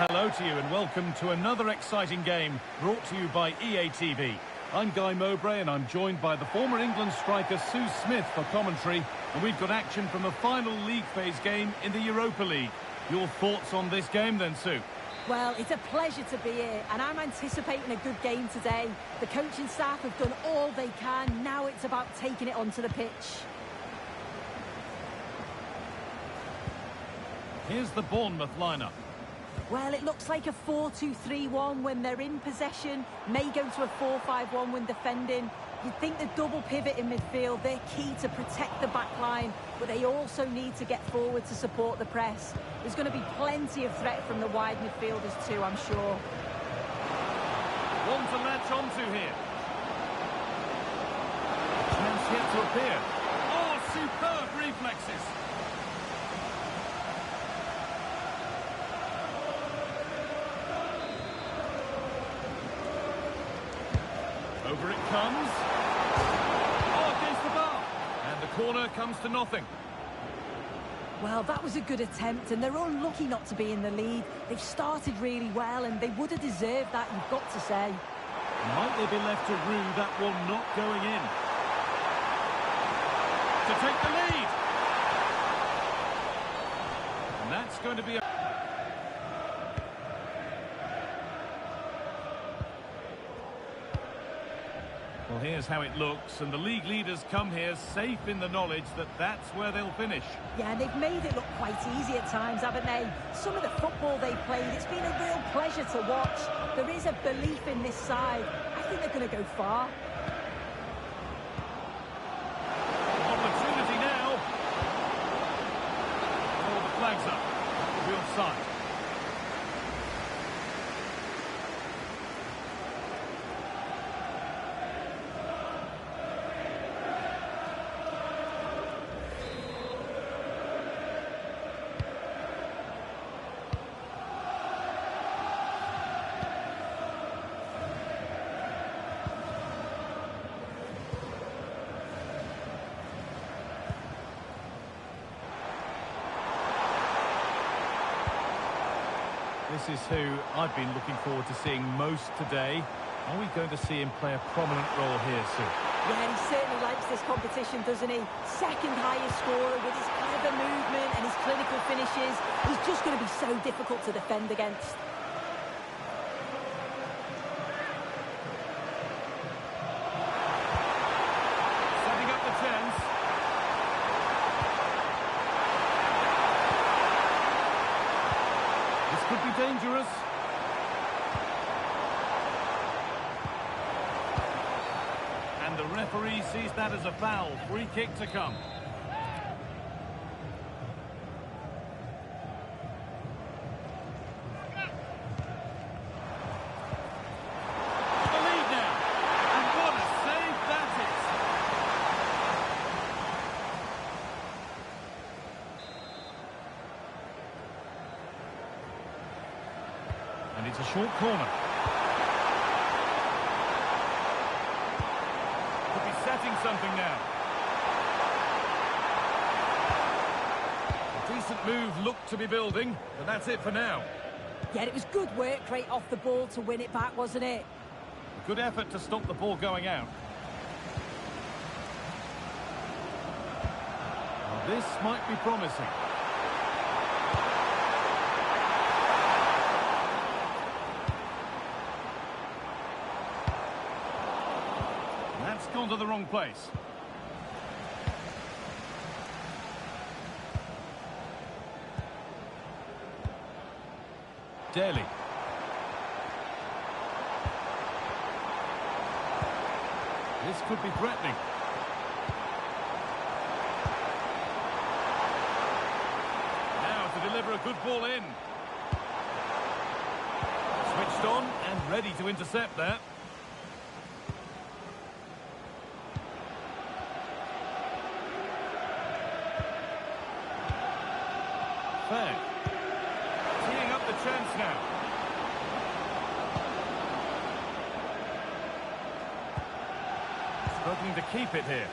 hello to you and welcome to another exciting game brought to you by EA TV. I'm Guy Mowbray and I'm joined by the former England striker Sue Smith for commentary, and we've got action from a final league phase game in the Europa League. Your thoughts on this game then, Sue? Well, it's a pleasure to be here, and I'm anticipating a good game today. The coaching staff have done all they can. Now it's about taking it onto the pitch. Here's the Bournemouth lineup. Well, it looks like a 4-2-3-1 when they're in possession. May go to a 4-5-1 when defending. You'd think the double pivot in midfield, they're key to protect the back line, but they also need to get forward to support the press. There's going to be plenty of threat from the wide midfielders too, I'm sure. One to latch onto here. Chance yet to appear. Oh, superb reflexes. Over it comes. Oh, against the bar. And the corner comes to nothing. Well, that was a good attempt, and they're unlucky not to be in the lead. They've started really well, and they would have deserved that, you've got to say. Might they be left to rue that one not going in? To take the lead. And that's going to be a... Well, here's how it looks, and the league leaders come here safe in the knowledge that that's where they'll finish. Yeah, and they've made it look quite easy at times, haven't they? Some of the football they've played, it's been a real pleasure to watch. There is a belief in this side. I think they're going to go far. Opportunity now. Oh, the flag's up. Real side. This is who I've been looking forward to seeing most today. Are we going to see him play a prominent role here, Sue? Yeah, he certainly likes this competition, doesn't he? Second highest scorer with his clever movement and his clinical finishes. He's just going to be so difficult to defend against. Setting up the chance. Could be dangerous. And the referee sees that as a foul. Free kick to come. The lead now. And what a save that is. And it's a short corner. Could be setting something now. A decent move looked to be building, but that's it for now. Yeah, it was good work right off the ball to win it back, wasn't it? A good effort to stop the ball going out. Well, this might be promising. That's gone to the wrong place. Daly. This could be threatening. Now to deliver a good ball in. Switched on and ready to intercept that. Fair. Teeing up the chance now. Struggling to keep it here.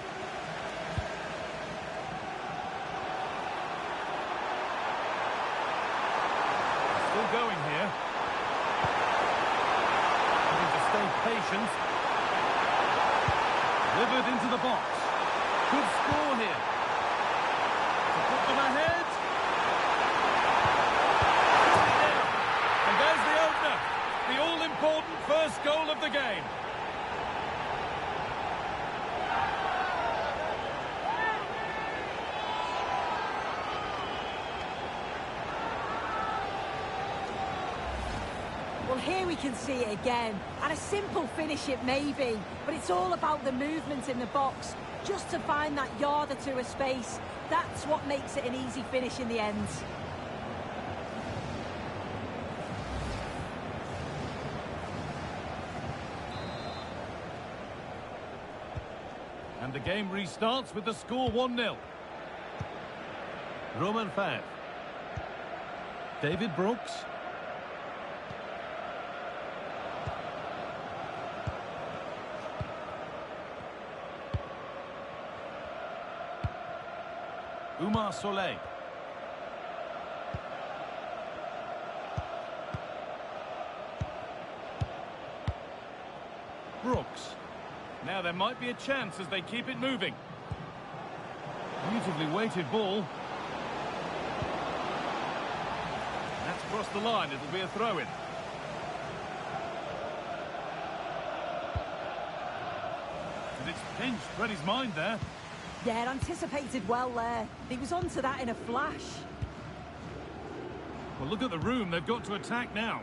Still going here. conditions. Delivered into the box. Good score here. To put them ahead. And there's the opener. The all-important first goal of the game. Well, here we can see it again, and a simple finish it may be, but it's all about the movement in the box, just to find that yard or two of space. That's what makes it an easy finish in the end. And the game restarts with the score 1-0. Roman Fav. David Brooks. Umar Soleil. Brooks. Now there might be a chance as they keep it moving. Beautifully weighted ball. That's crossed the line. It'll be a throw-in. And it's pinched Freddie's mind there. Yeah, anticipated well there. He was onto that in a flash. Well, look at the room. They've got to attack now.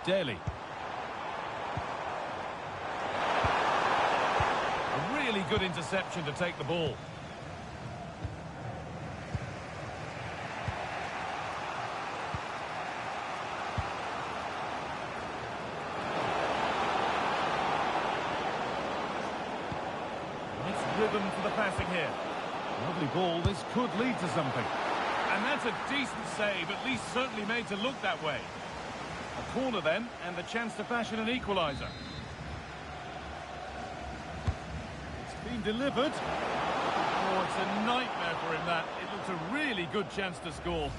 Daly. A really good interception to take the ball. Rhythm for the passing here. Lovely ball. This could lead to something. And that's a decent save, at least certainly made to look that way. A corner then, and the chance to fashion an equaliser. It's been delivered. Oh, it's a nightmare for him, that. It looks a really good chance to score.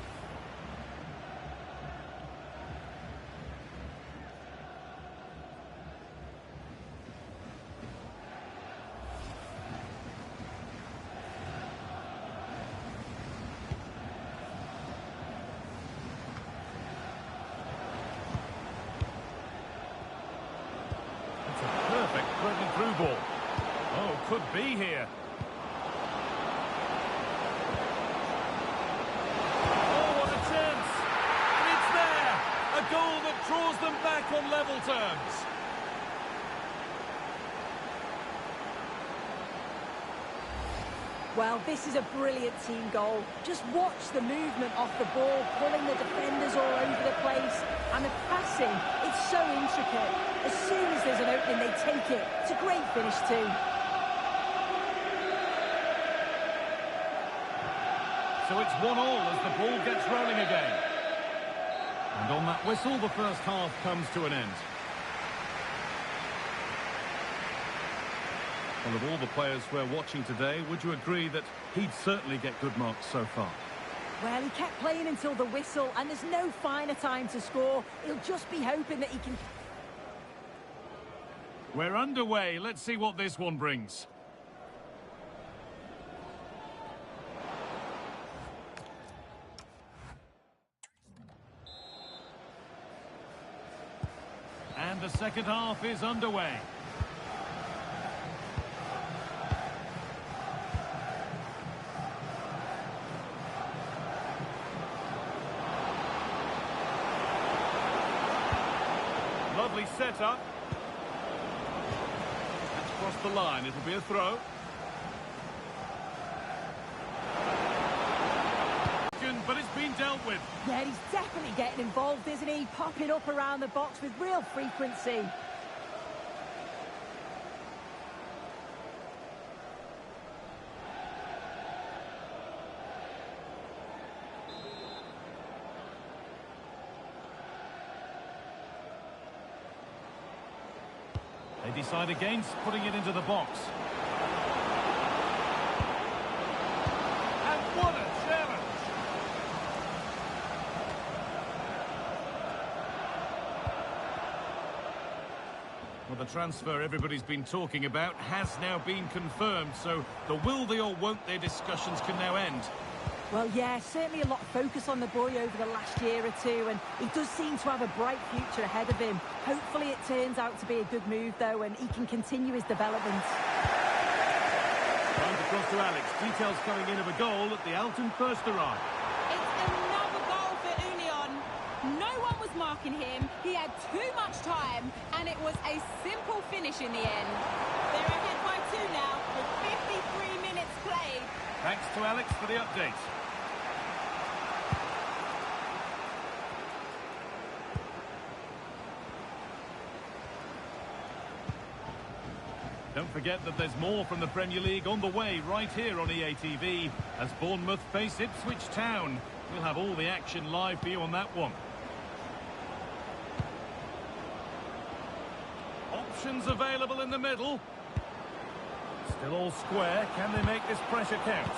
Through ball. Oh, could be here. Oh, what a chance. And it's there. A goal that draws them back on level terms. Well, this is a brilliant team goal. Just watch the movement off the ball, pulling the defenders all over the place. And the passing, it's so intricate. As soon as there's an opening, they take it. It's a great finish too. So it's 1-1 as the ball gets rolling again. And on that whistle, the first half comes to an end. Well, of all the players we're watching today, would you agree that he'd certainly get good marks so far? Well, he kept playing until the whistle, and there's no finer time to score. He'll just be hoping that he can... We're underway. Let's see what this one brings. And the second half is underway. Lovely setup. That's crossed the line. It'll be a throw. But it's been dealt with. Yeah, he's definitely getting involved, isn't he? Popping up around the box with real frequency. They decide against putting it into the box. the transfer everybody's been talking about has now been confirmed, so the will they or won't they discussions can now end. Well, yeah, certainly a lot of focus on the boy over the last year or two, and he does seem to have a bright future ahead of him. Hopefully it turns out to be a good move, though, and he can continue his development. Time to cross to Alex. Details coming in of a goal at the Alton first arrive. It's another goal for Union. No one was marking him. He had too much time, and it was a simple finish in the end. They're ahead by 2 now, with 53 minutes played. Thanks to Alex for the update. Don't forget that there's more from the Premier League on the way right here on EATV as Bournemouth face Ipswich Town. We'll have all the action live for you on that one. Options available in the middle. Still all square. Can they make this pressure count?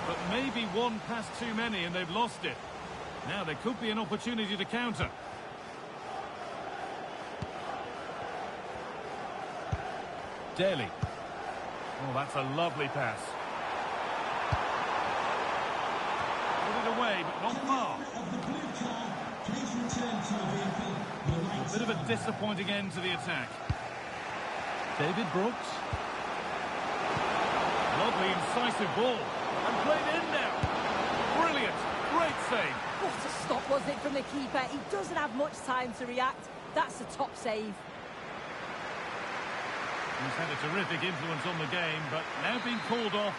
But maybe one pass too many and they've lost it. Now there could be an opportunity to counter. Daly. Oh, that's a lovely pass. Put it away, but not far. A bit of a disappointing end to the attack. David Brooks. Lovely, incisive ball. And played in now. Brilliant. Great save. What a stop, wasn't it, from the keeper? He doesn't have much time to react. That's a top save. He's had a terrific influence on the game, but now being called off.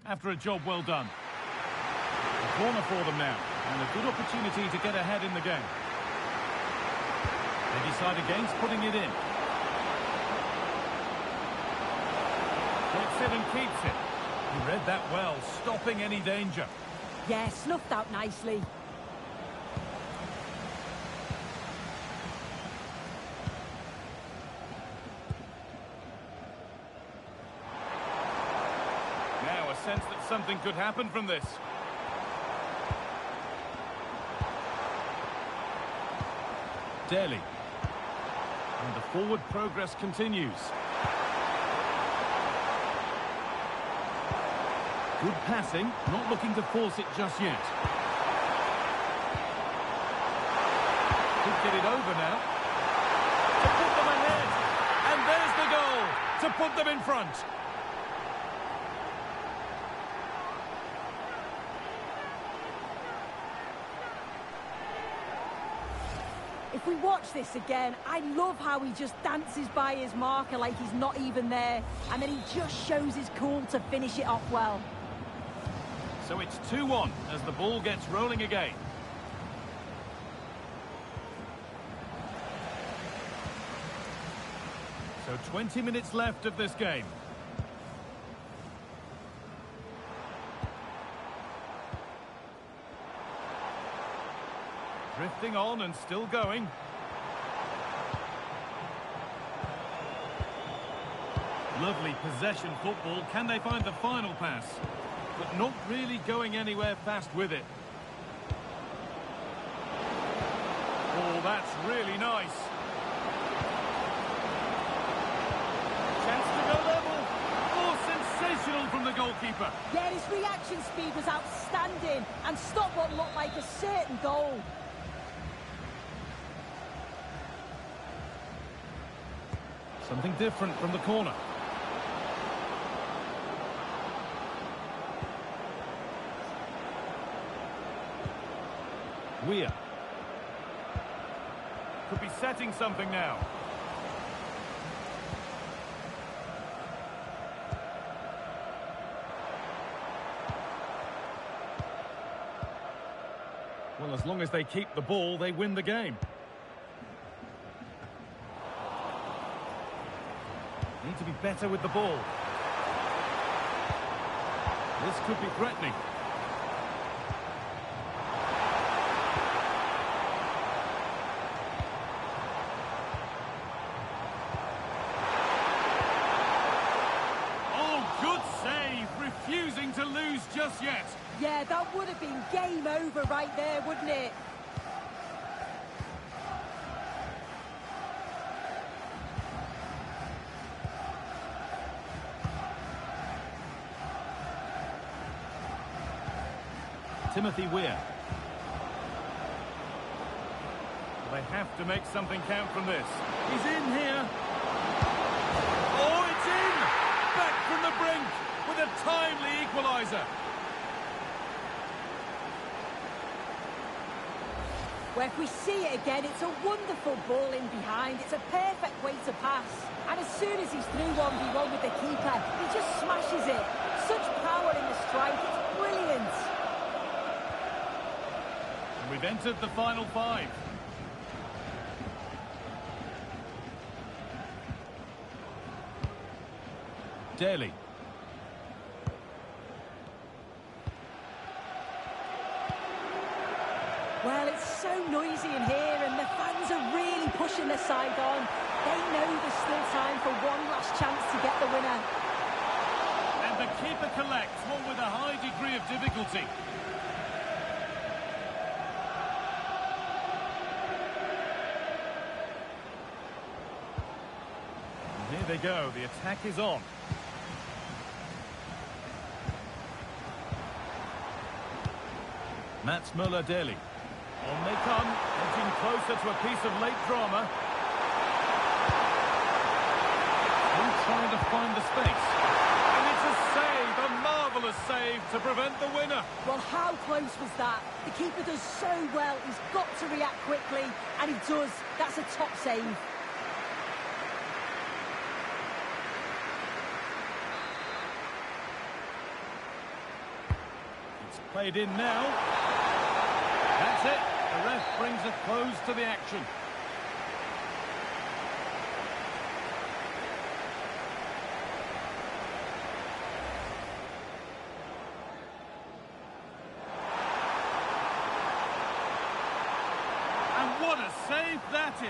After a job well done. A corner for them now, and a good opportunity to get ahead in the game. They decide against putting it in. Gets it and keeps it. He read that well, stopping any danger. Yeah, snuffed out nicely. Sense that something could happen from this. Daly. And the forward progress continues. Good passing, not looking to force it just yet. Could get it over now. To put them ahead. And there's the goal to put them in front. If we watch this again, I love how he just dances by his marker like he's not even there. And then he just shows his cool to finish it off well. So it's 2-1 as the ball gets rolling again. So 20 minutes left of this game. Drifting on and still going. Lovely possession football. Can they find the final pass? But not really going anywhere fast with it. Oh, that's really nice. Chance to go level. Oh, sensational from the goalkeeper. Yeah, his reaction speed was outstanding and stopped what looked like a certain goal. Something different from the corner. Weir. Could be setting something now. Well, as long as they keep the ball, they win the game. Need to be better with the ball. This could be threatening. Oh, good save. Refusing to lose just yet. Yeah, that would have been game over right there, wouldn't it? Timothy Weir. They have to make something count from this. He's in here. Oh, it's in! Back from the brink with a timely equaliser. Well, if we see it again, it's a wonderful ball in behind. It's a perfect way to pass. And as soon as he's through 1v1 with the keeper, he just smashes it. Such power in the strike. It's brilliant. We've entered the final 5. Daly. Well, it's so noisy in here and the fans are really pushing their side on. They know there's still time for one last chance to get the winner. And the keeper collects one with a high degree of difficulty. Here they go, the attack is on. Mats Möller-Daly. On they come, edging closer to a piece of late drama. Still trying to find the space. And it's a save, a marvellous save to prevent the winner. Well, how close was that? The keeper does so well. He's got to react quickly, and he does. That's a top save. Played in now. That's it. The ref brings a close to the action. And what a save that is.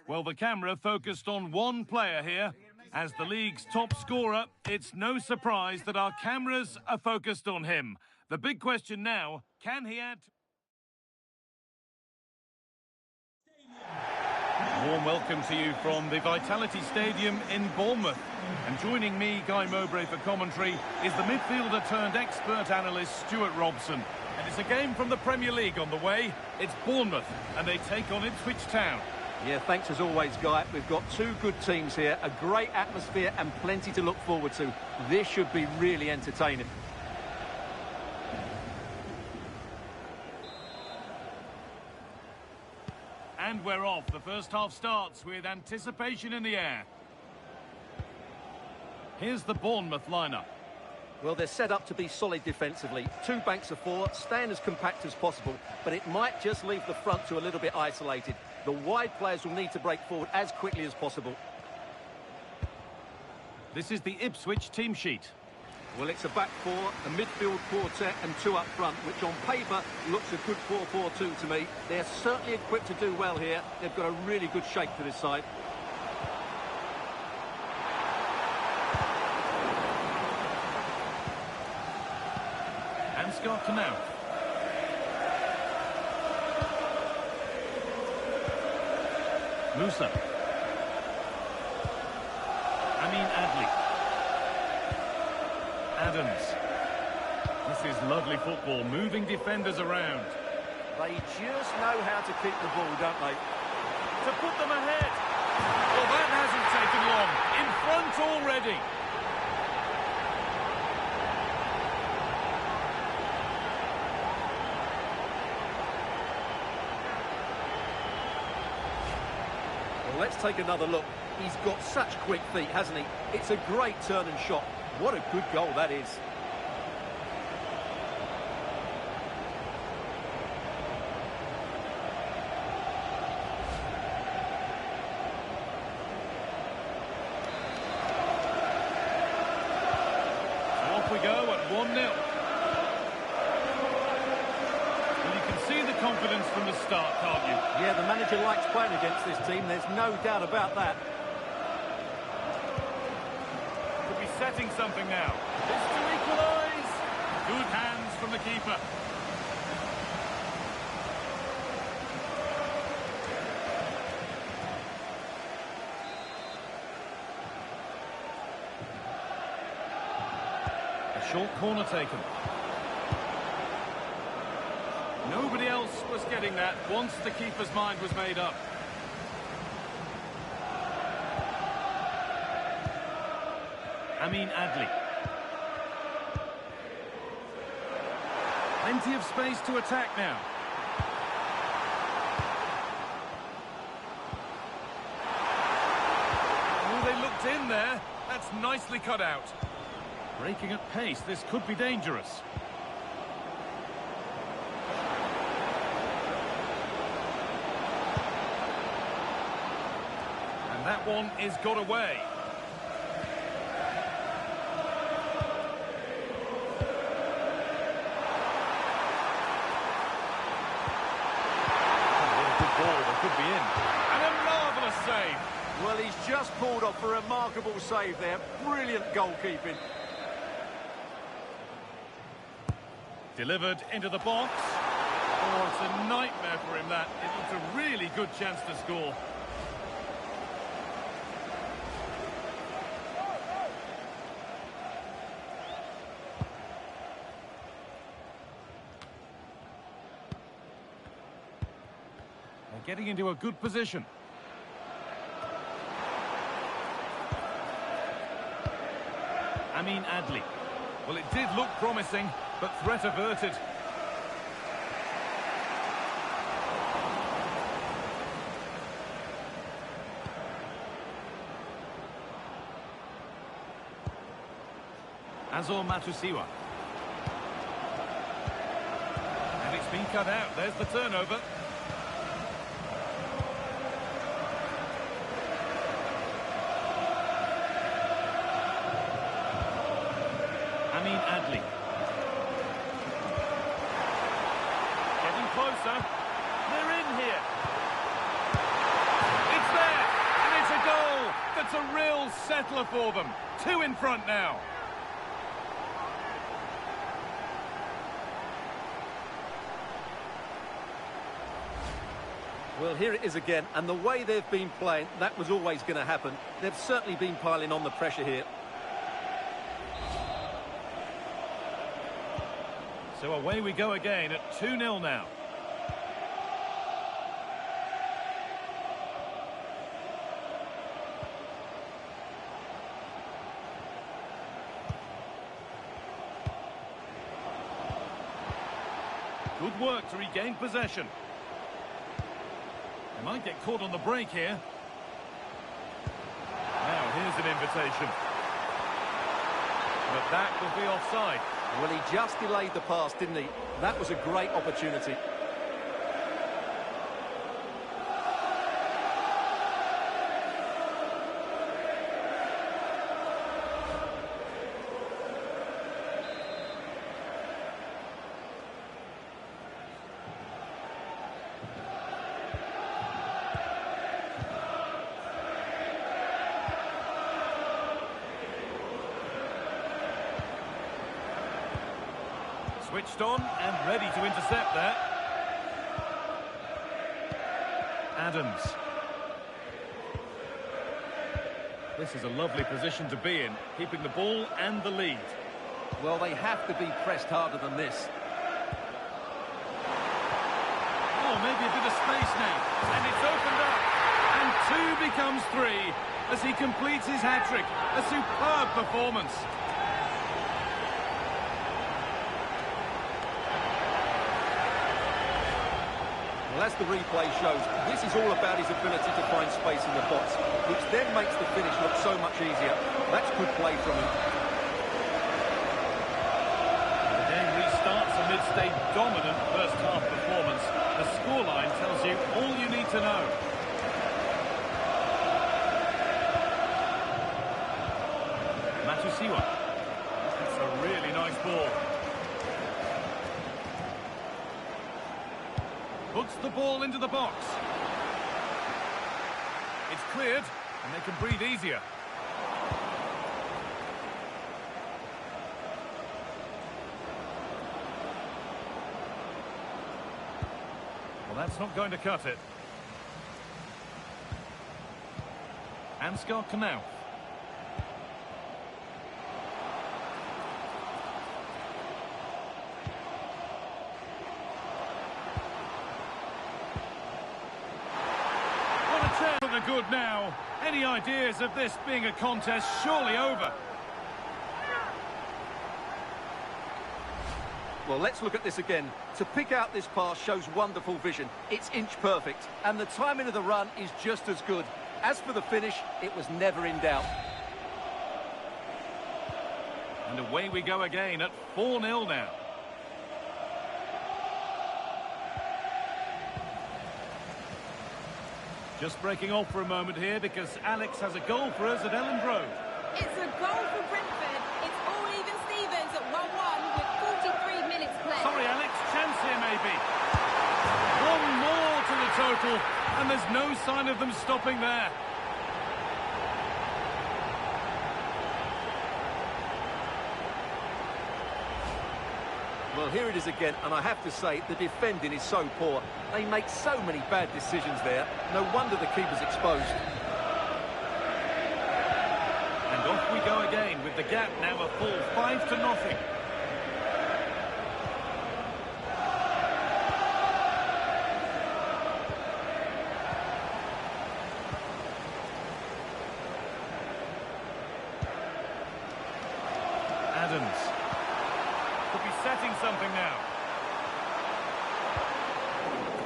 Well, the camera focused on one player here. As the league's top scorer, it's no surprise that our cameras are focused on him. The big question now, can he add... Warm welcome to you from the Vitality Stadium in Bournemouth. And joining me, Guy Mowbray, for commentary is the midfielder-turned-expert analyst Stuart Robson. And it's a game from the Premier League on the way. It's Bournemouth, and they take on Ipswich Town. Yeah, thanks as always, Guy. We've got two good teams here, a great atmosphere and plenty to look forward to. This should be really entertaining. And we're off. The first half starts with anticipation in the air. Here's the Bournemouth lineup. Well, they're set up to be solid defensively. Two banks of four, staying as compact as possible, but it might just leave the front two a little bit isolated. The wide players will need to break forward as quickly as possible. This is the Ipswich team sheet. Well, it's a back four, a midfield quartet and two up front, which on paper looks a good 4-4-2 to me. They're certainly equipped to do well here. They've got a really good shape to this side. Ansgar Canal. Musa. Amin Adli. Adams. This is lovely football, moving defenders around. They just know how to keep the ball, don't they? To put them ahead. Well, that hasn't taken long. In front already. Well, let's take another look. He's got such quick feet, hasn't he? It's a great turn and shot. What a good goal that is. So off we go at 1-0. Well, you can see the confidence from the start, can't you? Yeah, the manager likes playing against this team. There's no doubt about that. Could be setting something now. It's to equalise. Good hands from the keeper. A short corner taken. Nobody else was getting that once the keeper's mind was made up. Amin Adli. Plenty of space to attack now. Oh, they looked in there. That's nicely cut out. Breaking at pace, this could be dangerous. And that one is got away. Could be in. And a marvellous save. Well, he's just pulled off a remarkable save there. Brilliant goalkeeping. Delivered into the box. Oh, it's a nightmare for him, that. It looked a really good chance to score. Getting into a good position. Amin Adli. Well, it did look promising, but threat averted. Azor Matusiwa. And it's been cut out. There's the turnover. Amin Adli. Getting closer. They're in here. It's there. It's a real settler for them. 2 in front now. Well, here it is again, and the way they've been playing, that was always going to happen. They've certainly been piling on the pressure here. So away we go again at 2-0 now. Good work to regain possession. They might get caught on the break here. Now here's an invitation. But that will be offside. Well, he just delayed the pass, didn't he? That was a great opportunity. Switched on and ready to intercept there. Adams. This is a lovely position to be in, keeping the ball and the lead. Well, they have to be pressed harder than this. Oh, maybe a bit of space now. And it's opened up. And 2 becomes 3 as he completes his hat-trick. A superb performance. Well, as the replay shows, this is all about his ability to find space in the box, which then makes the finish look so much easier. That's good play from him. The game restarts amidst a dominant first-half performance. The scoreline tells you all you need to know. Matusiwa. That's a really nice ball. Puts the ball into the box. It's cleared, and they can breathe easier. Well, that's not going to cut it. Ansgar Knauff. For the good now. Any ideas of this being a contest surely over? Well, let's look at this again. To pick out this pass shows wonderful vision. It's inch perfect, and the timing of the run is just as good. As for the finish, it was never in doubt. And away we go again at 4-0 now. Just breaking off for a moment here because Alex has a goal for us at Elland Road. It's a goal for Brentford. It's all even Stevens at 1-1 with 43 minutes played. Sorry, Alex, chance here maybe. 1 more to the total, and there's no sign of them stopping there. Well, here it is again, and I have to say, the defending is so poor. They make so many bad decisions there. No wonder the keeper's exposed. And off we go again, with the gap now a full 5-0. Adams. Could be setting something now.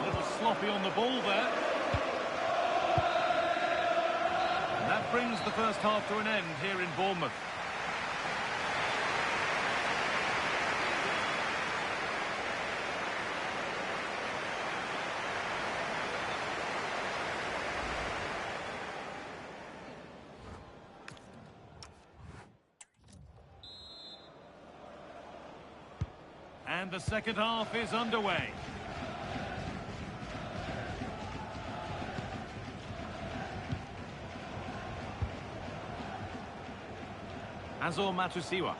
A little sloppy on the ball there. And that brings the first half to an end here in Bournemouth. And the second half is underway. Azor Matusiwa.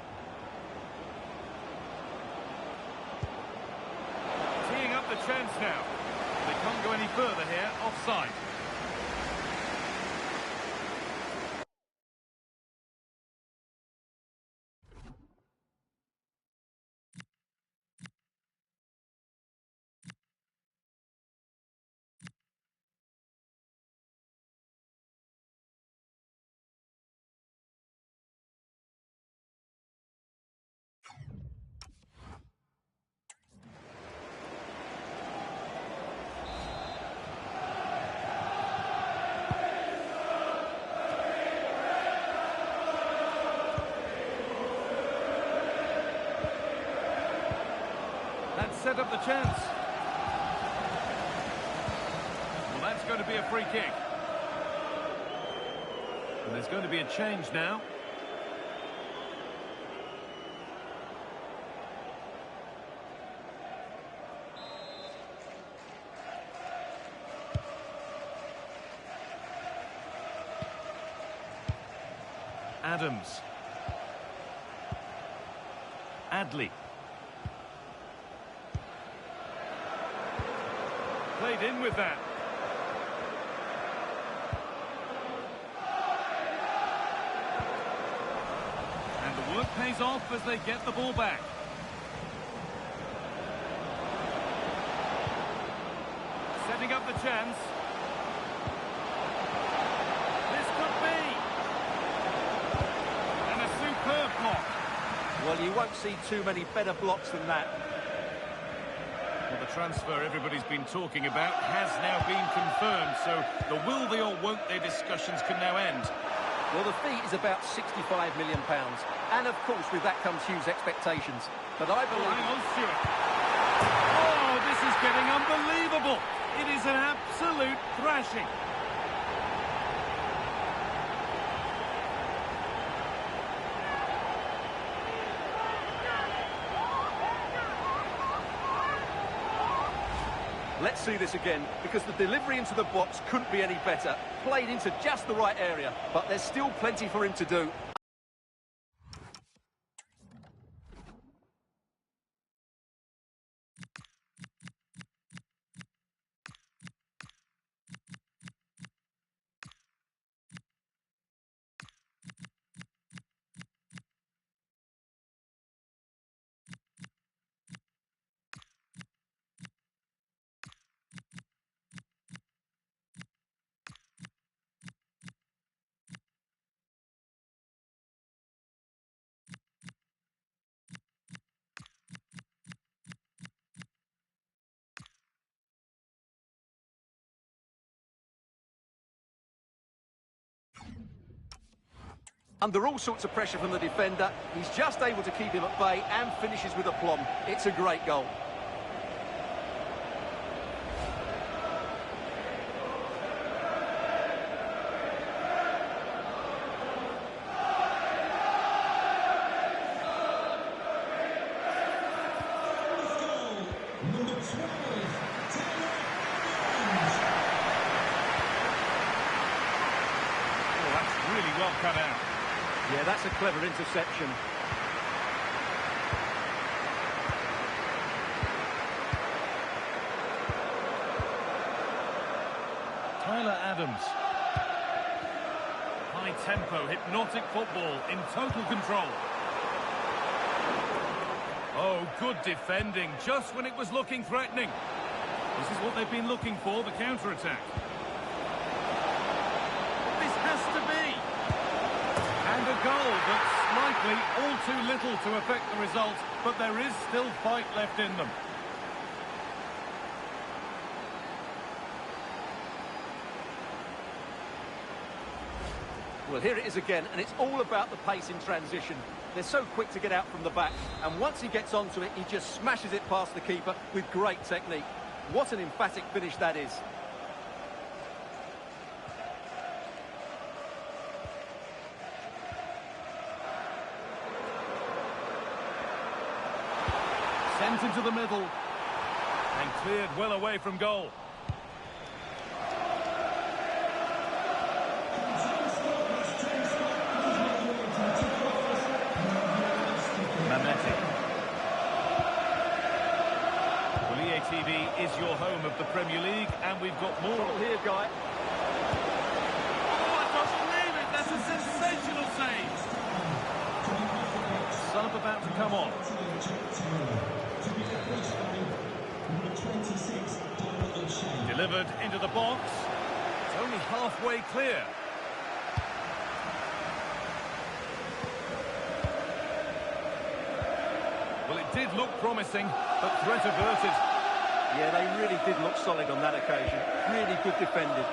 Teeing up the chance now. They can't go any further here, offside. Set up the chance. Well, that's going to be a free kick. And there's going to be a change now. Adams. Adley. Played in with that. And the work pays off as they get the ball back. Setting up the chance. This could be. And a superb block. Well, you won't see too many better blocks than that. Well, the transfer everybody's been talking about has now been confirmed, so the will they or won't they discussions can now end. Well, the fee is about £65 million, and of course with that comes huge expectations. But I believe... Hang on, Stuart. Oh, this is getting unbelievable. It is an absolute thrashing. Let's see this again, because the delivery into the box couldn't be any better. Played into just the right area, but there's still plenty for him to do. Under all sorts of pressure from the defender, he's just able to keep him at bay and finishes with aplomb. It's a great goal. Oh, that's really well cut out. Yeah, that's a clever interception. Tyler Adams. High tempo, hypnotic football in total control. Oh, good defending, just when it was looking threatening. This is what they've been looking for, the counter-attack. This has to be. And a goal, but slightly all too little to affect the result, but there is still fight left in them. Well, here it is again, and it's all about the pace in transition. They're so quick to get out from the back, and once he gets onto it, he just smashes it past the keeper with great technique. What an emphatic finish that is. Sent into the middle and cleared well away from goal. Mehmeti. Well, EATV is your home of the Premier League, and we've got more. Ball here, Guy. Oh, I don't believe it! That's a sensational save! Sub about to come on. Delivered into the box. It's only halfway clear. Well, it did look promising, but threat averted. Yeah, they really did look solid on that occasion. Really good defended.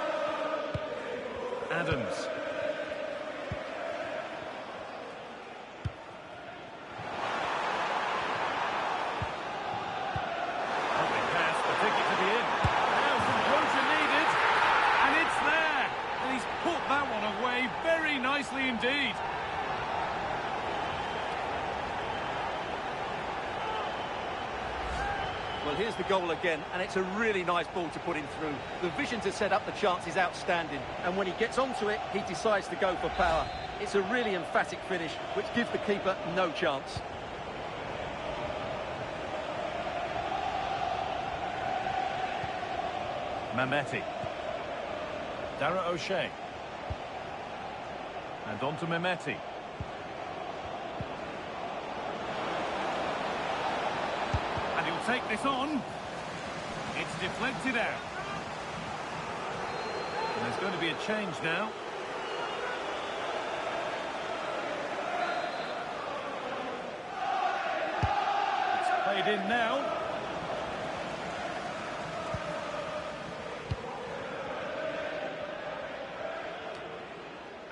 Adams. Lovely pass, the ticket to the in. Now some closure needed, and it's there. And he's put that one away very nicely indeed. Well, here's the goal again, and it's a really nice ball to put him through. The vision to set up the chance is outstanding, and when he gets onto it, he decides to go for power. It's a really emphatic finish, which gives the keeper no chance. Mehmeti. Dara O'Shea. And on to Mehmeti. And he'll take this on. It's deflected out. And there's going to be a change now. It's played in now.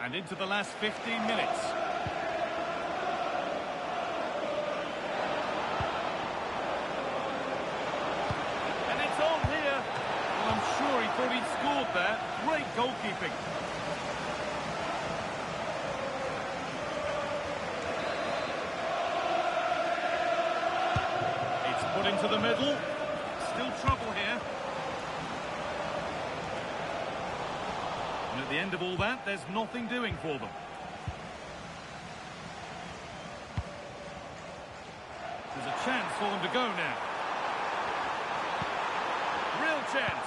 And into the last 15 minutes. And it's on here. Well, I'm sure he thought he'd scored there. Great goalkeeping. It's put into the middle. Still trouble here. And at the end of all that, there's nothing doing for them. There's a chance for them to go now. Real chance.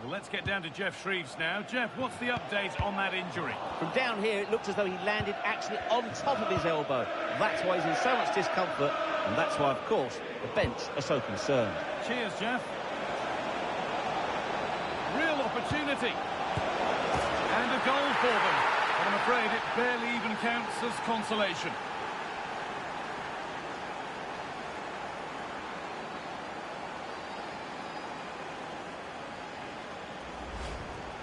Well, let's get down to Jeff Shreves now. Jeff, what's the update on that injury? From down here, it looked as though he landed actually on top of his elbow. That's why he's in so much discomfort, and that's why, of course, the bench are so concerned. Cheers, Jeff. Real opportunity. And a goal for them. But I'm afraid it barely even counts as consolation.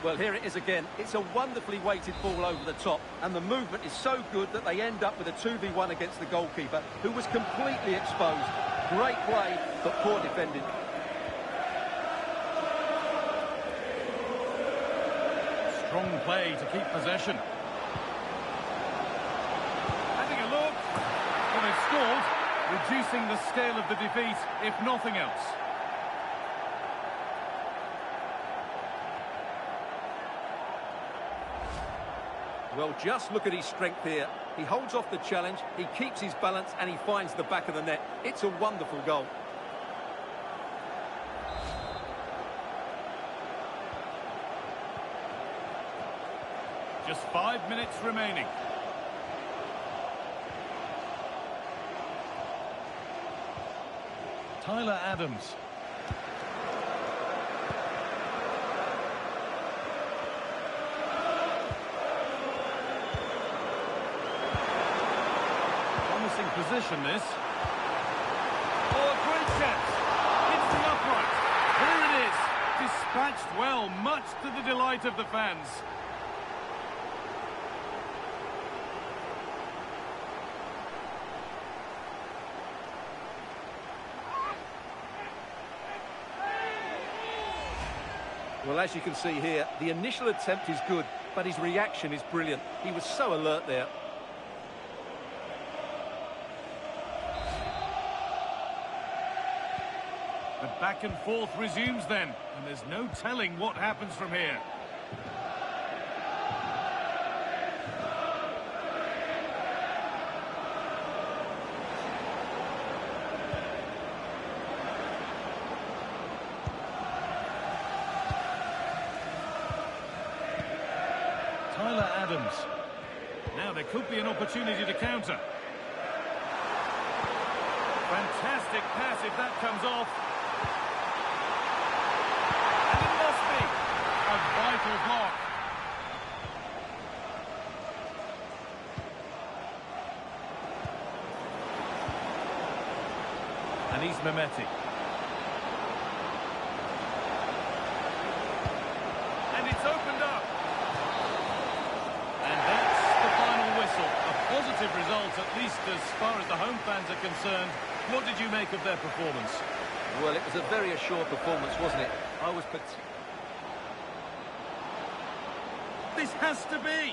Well, here it is again. It's a wonderfully weighted ball over the top, and the movement is so good that they end up with a 2v1 against the goalkeeper, who was completely exposed. Great play, but poor defending. Strong play to keep possession. Having a look. Well, they've scored, reducing the scale of the defeat, if nothing else. Well, just look at his strength here. He holds off the challenge, he keeps his balance, and he finds the back of the net. It's a wonderful goal. Just 5 minutes remaining. Tyler Adams. Position this. Oh, a great chance. It's the upright. Here it is. Dispatched well, much to the delight of the fans. Well, as you can see here, the initial attempt is good, but his reaction is brilliant. He was so alert there. The back and forth resumes then, and there's no telling what happens from here. Tyler Adams. Now there could be an opportunity to counter. Fantastic pass if that comes off. And it must be a vital block. And he's Mehmeti. And it's opened up. And that's the final whistle. A positive result, at least as far as the home fans are concerned. What did you make of their performance? Well, it was a very assured performance, wasn't it? This has to be.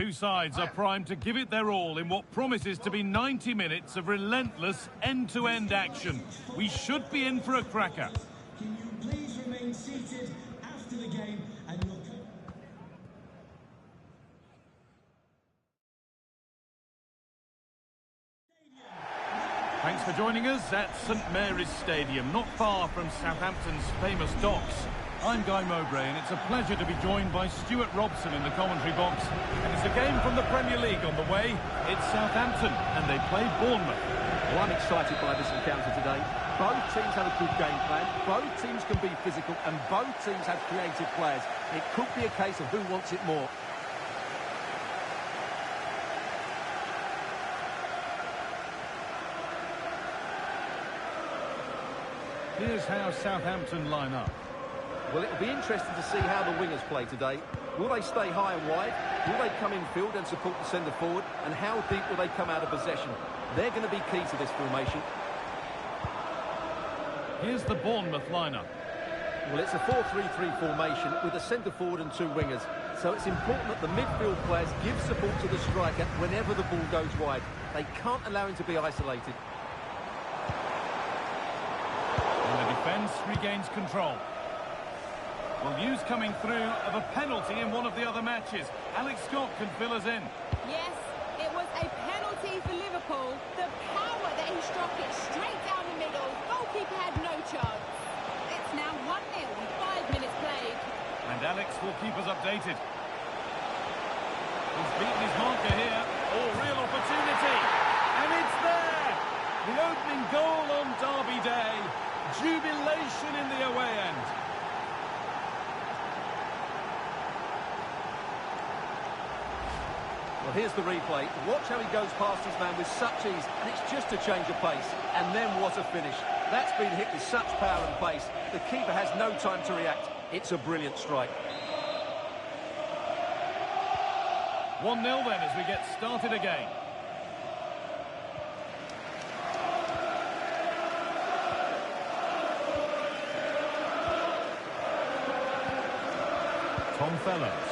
Two sides are primed to give it their all in what promises to be 90 minutes of relentless end-to-end action. We should be in for a cracker. Can you please remain seated after the game and you'll... Thanks for joining us at St Mary's Stadium, not far from Southampton's famous docks. I'm Guy Mowbray, and it's a pleasure to be joined by Stuart Robson in the commentary box. And it's a game from the Premier League on the way. It's Southampton, and they play Bournemouth. Well, I'm excited by this encounter today. Both teams have a good game plan, both teams can be physical, and both teams have creative players. It could be a case of who wants it more. Here's how Southampton line up. Well, it'll be interesting to see how the wingers play today. Will they stay high and wide? Will they come in field and support the centre forward? And how deep will they come out of possession? They're going to be key to this formation. Here's the Bournemouth lineup. Well, it's a 4-3-3 formation with a centre forward and two wingers. So it's important that the midfield players give support to the striker whenever the ball goes wide. They can't allow him to be isolated. And the defence regains control. Well, news coming through of a penalty in one of the other matches. Alex Scott can fill us in. Yes, it was a penalty for Liverpool. The power that he struck it straight down the middle. Goalkeeper had no chance. It's now 1-0 with 5 minutes played. And Alex will keep us updated. He's beaten his marker here. Oh, real opportunity. And it's there! The opening goal on Derby Day. Jubilation in the away end. Well, here's the replay. Watch how he goes past his man with such ease, and it's just a change of pace. And then what a finish. That's been hit with such power and pace. The keeper has no time to react. It's a brilliant strike. 1-0 then as we get started again. Tom Fellows.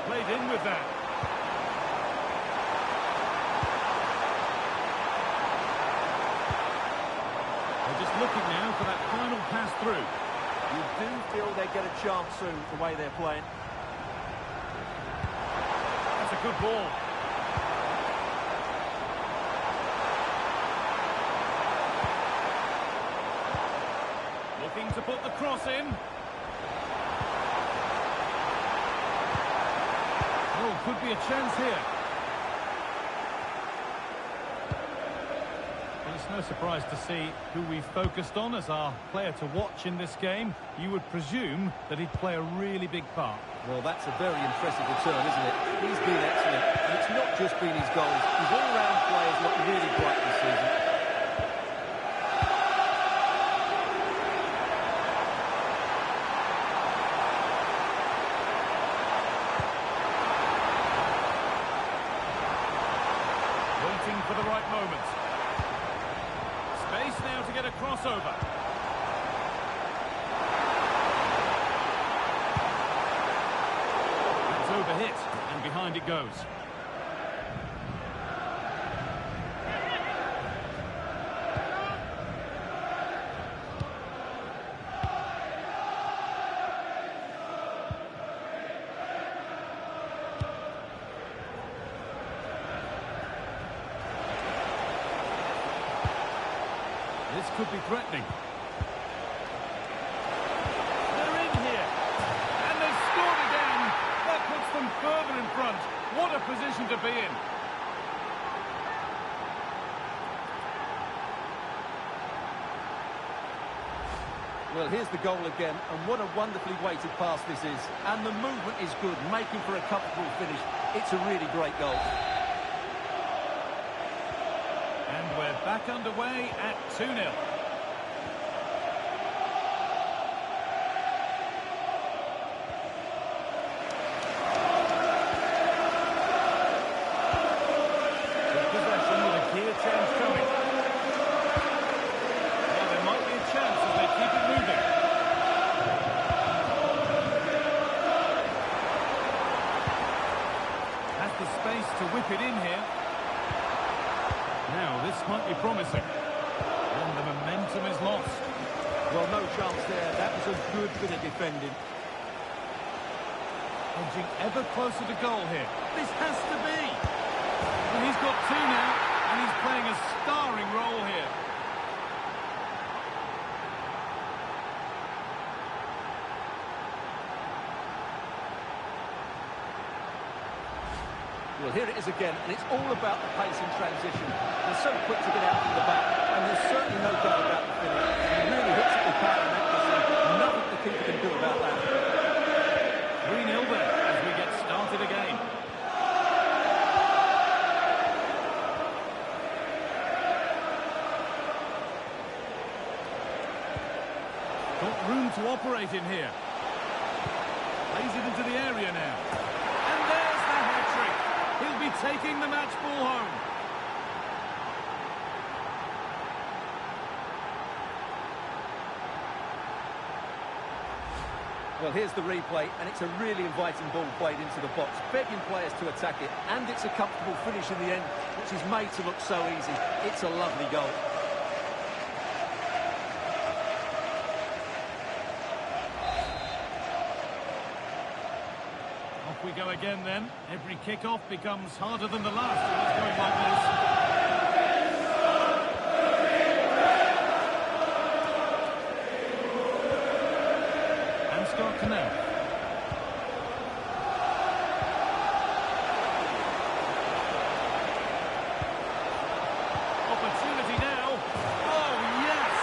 Played in with that. They're just looking now for that final pass through. You do feel they get a chance soon, the way they're playing. That's a good ball. Looking to put the cross in. Oh, could be a chance here. Well, it's no surprise to see who we've focused on as our player to watch in this game. You would presume that he'd play a really big part. Well, that's a very impressive return, isn't it? He's been excellent, and it's not just been his goals. His all-round play has looked really bright this season. Waiting for the right moment. Space now to get a crossover. That's overhit, and behind it goes. This could be threatening. They're in here. And they've scored again. That puts them further in front. What a position to be in. Well, here's the goal again, and what a wonderfully weighted pass this is. And the movement is good, making for a comfortable finish. It's a really great goal. And we're back underway at 2-0. Possession with a gear change coming. Well, there might be a chance as they keep it moving. promising. And the momentum is lost. Well, no chance there. That was a good bit of defending. Edging ever closer to goal here. This has to be. And he's got two now, and he's playing a starring role here. Well, here it is again, and it's all about the pace in transition. They're so quick to get out from the back, and there's certainly no doubt about the finish. He really hits it with power and accuracy. Nothing the keeper can do about that. 3-0 there as we get started again. Got room to operate in here. Plays it into the area now. And there's the hat-trick. He'll be taking the match ball home. Well, here's the replay, and it's a really inviting ball played into the box, begging players to attack it, and it's a comfortable finish in the end, which is made to look so easy. It's a lovely goal. Off we go again then. Every kick-off becomes harder than the last when it's going like this. Now. Opportunity now. Oh, yes!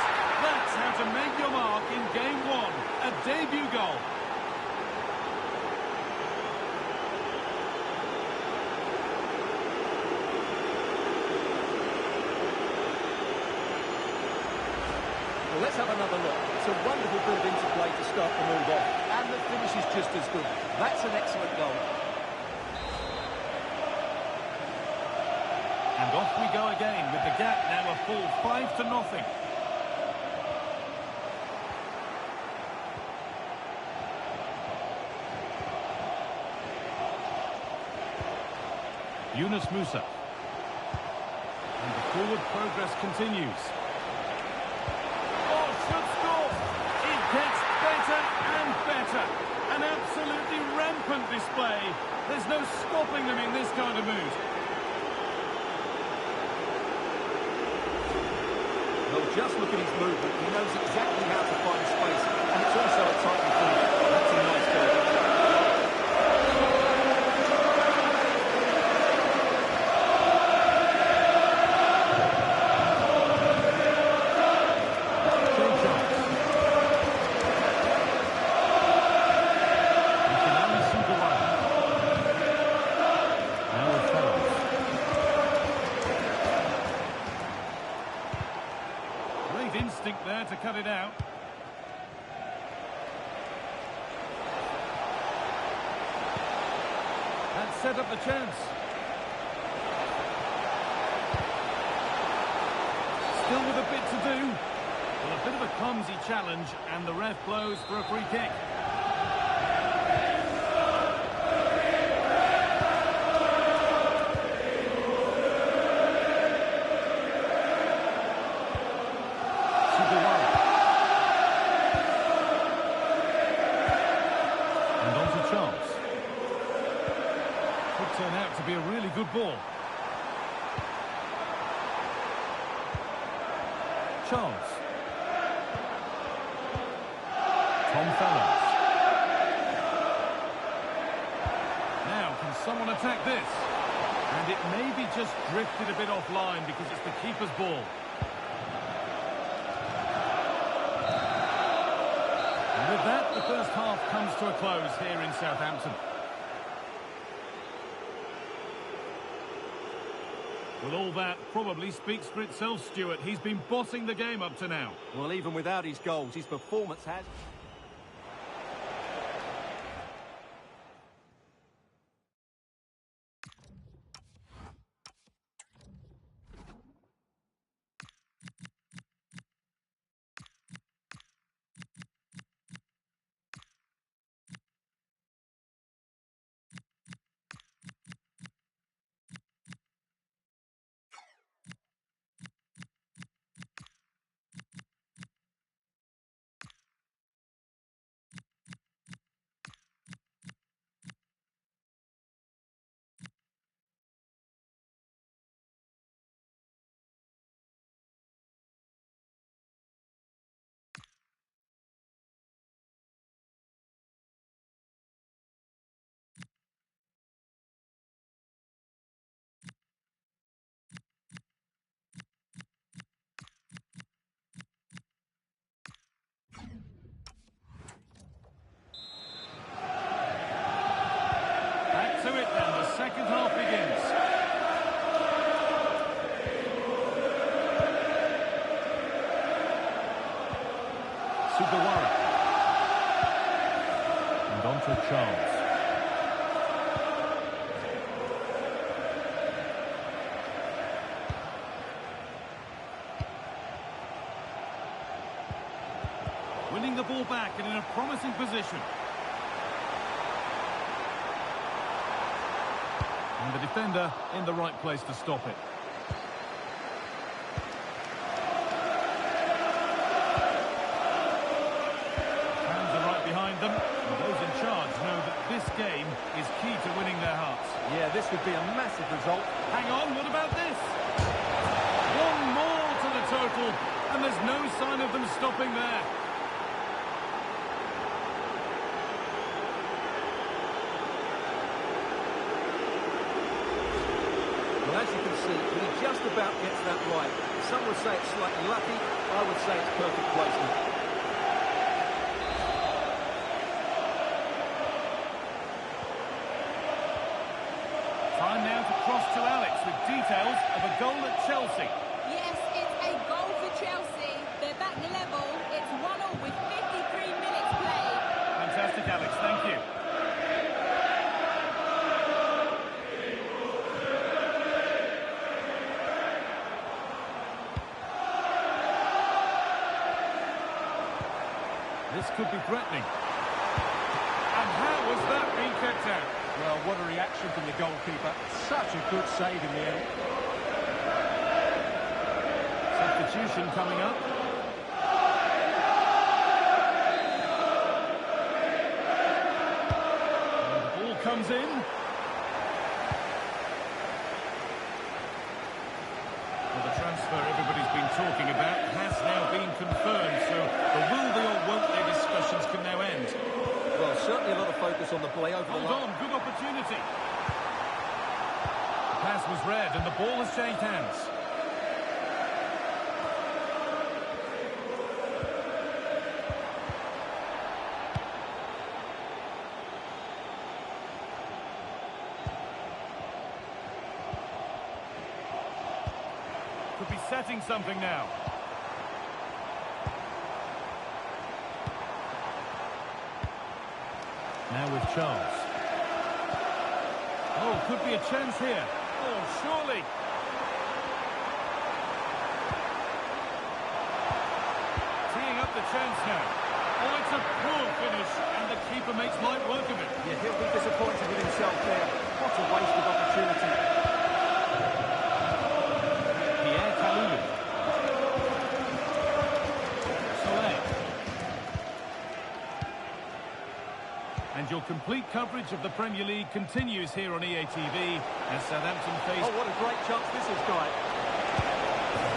That's how to make your mark in game one. A debut goal. Well, let's have another look. It's a wonderful build into play to start the move off. And the finish is just as good. That's an excellent goal. And off we go again with the gap now a full 5-0. Yunus Musa. And the forward progress continues. Oh, should score! It gets better and better. An absolutely rampant display. There's no stopping them in this kind of mood. Well, just look at his movement. He knows exactly how to find space, and it's also a tightly finish. That's a nice goal. Instinct there to cut it out. That set up the chance. Still with a bit to do. Well, a bit of a clumsy challenge, and the ref blows for a free kick. Turn out to be a really good ball. Charles. Tom Fellows. Now, can someone attack this? And it maybe just drifted a bit offline because it's the keeper's ball. And with that, the first half comes to a close here in Southampton. Well, all that probably speaks for itself, Stuart. He's been bossing the game up to now. Well, even without his goals, his performance has... Charles. Winning the ball back and in a promising position. And the defender in the right place to stop it. Fans are right behind them. And those in charge know that this game is key to winning their hearts. Yeah, this would be a massive result. Hang on, what about this? One more to the total, and there's no sign of them stopping there. Well, as you can see, he just about gets that right. Some would say it's slightly lucky, I would say it's perfect placement. Time now to cross to Alex with details of a goal at Chelsea. Yes, it's a goal for Chelsea. They're back level. It's 1-1 with 53 minutes played. Fantastic, Alex, thank you. This could be threatening. And how was that being kept out? Well, what a reaction from the goalkeeper. Such a good save in the end. Substitution coming up. And the ball comes in. Well, the transfer everybody's been talking about has now been confirmed, so the will they or won't they discussions can now end. Well, certainly a lot of focus on the play over the Hold line. on, good opportunity. The pass was read and the ball has changed hands. Could be setting something now. Now with Charles. Oh, could be a chance here. Oh, surely. Teeing up the chance now. Oh, it's a poor finish, and the keeper makes light work of it. Yeah, he'll be disappointed with himself there. What a waste of opportunity. And your complete coverage of the Premier League continues here on EATV as Southampton face... Oh, what a great chance this is, Guy.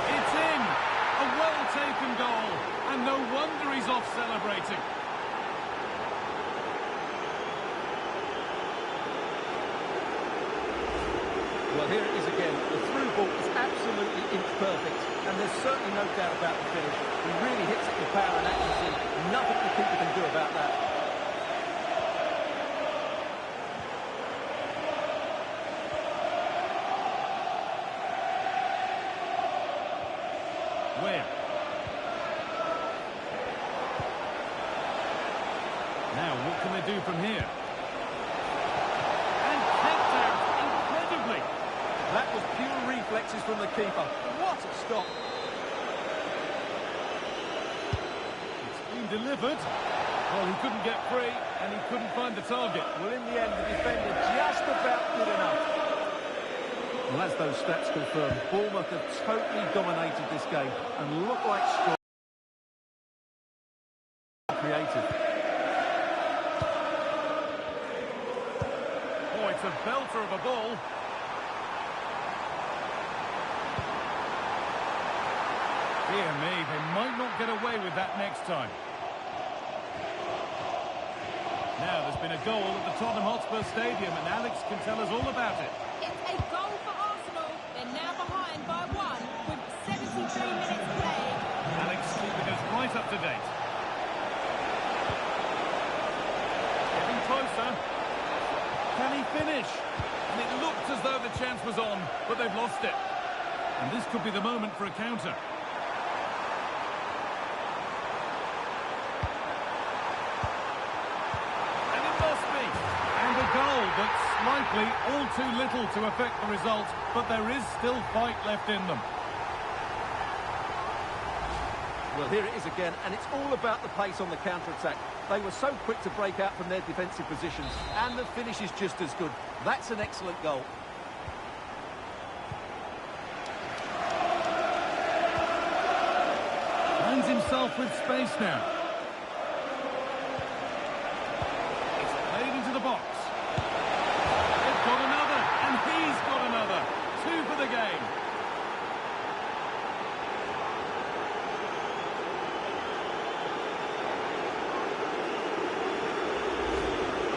It's in! A well-taken goal, and no wonder he's off celebrating. Well, here it is again. The through ball is absolutely imperfect, and there's certainly no doubt about the finish. He really hits it with power and accuracy. Nothing the keeper can do about that. Where? Now, what can they do from here? And kept out incredibly. That was pure reflexes from the keeper. What a stop. It's been delivered. Well, he couldn't get free, and he couldn't find the target. Well, in the end, the defender just about good enough. Well, as those stats confirm, Bournemouth have totally dominated this game and look like strong creative. Oh, it's a belter of a ball. Dear me, they might not get away with that next time. Now, there's been a goal at the Tottenham Hotspur Stadium, and Alex can tell us all about it. It's a goal for Arsenal. They're now behind by 1 with 73 minutes played. Alex keeping us right up to date. Getting closer. Can he finish? And it looked as though the chance was on, but they've lost it. And this could be the moment for a counter. And it must be. Likely all too little to affect the result, but there is still fight left in them. Well, here it is again, and it's all about the pace on the counter-attack. They were so quick to break out from their defensive positions, and the finish is just as good. That's an excellent goal. Finds himself with space now. It's played into the box. They've got another, and he's got another. 2 for the game.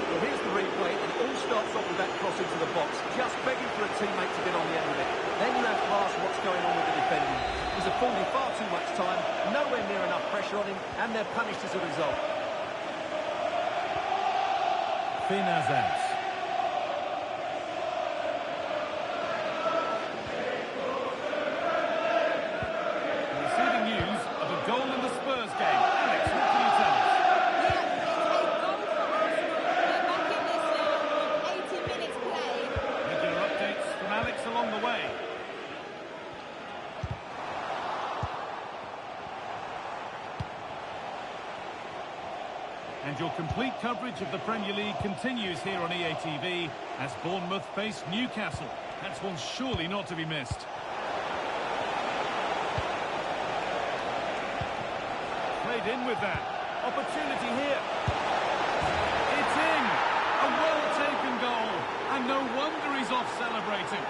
Well, here's the replay, and it all starts off with that cross into the box, just begging for a teammate to get on the end of it. Then you have to ask what's going on with the defending. He's affording far too much time, nowhere near enough pressure on him, and they're punished as a result. Finazas. Receiving news of a goal in the Spurs game. Alex, what can you tell us? Yeah, it's a goal for Arsenal. They're back in this now with 80 minutes played. Regular updates from Alex along the way. And your complete coverage of the Premier League continues here on EATV as Bournemouth face Newcastle. That's one surely not to be missed. Played in with that. Opportunity here. It's in. A well-taken goal. And no wonder he's off celebrating.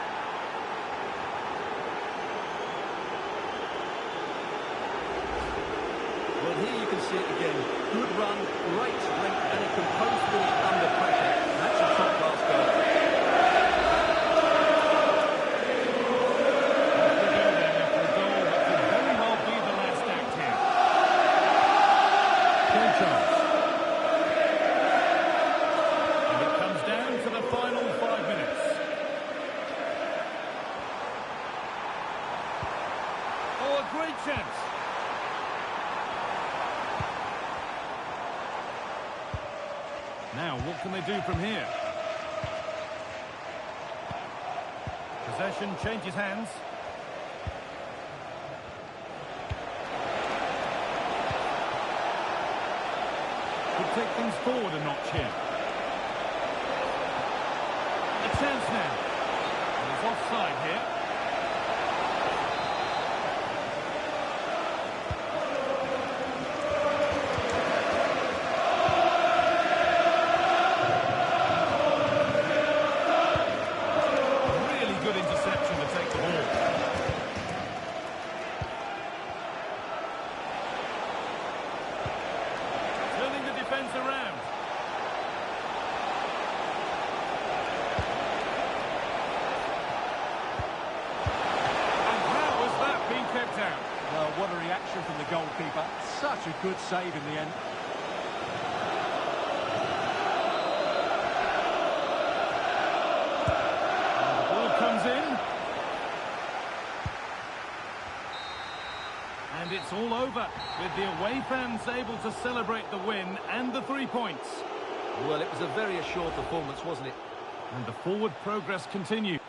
Well, here you can see it again. Good run, great strength, and a composed finish under pressure. That's a top-class goal. And it comes down to the final 5 minutes. Oh, a great chance. Now, what can they do from here? Possession changes hands. Could take things forward a notch here. A chance now. And he's offside here. Really good interception to take the ball. Turning the defence around. And how has that been kept out? Well, what a reaction from the goalkeeper. Such a good save in the end. The ball comes in. And it's all over, with the away fans able to celebrate the win and the 3 points. Well, it was a very assured performance, wasn't it? And the forward progress continues.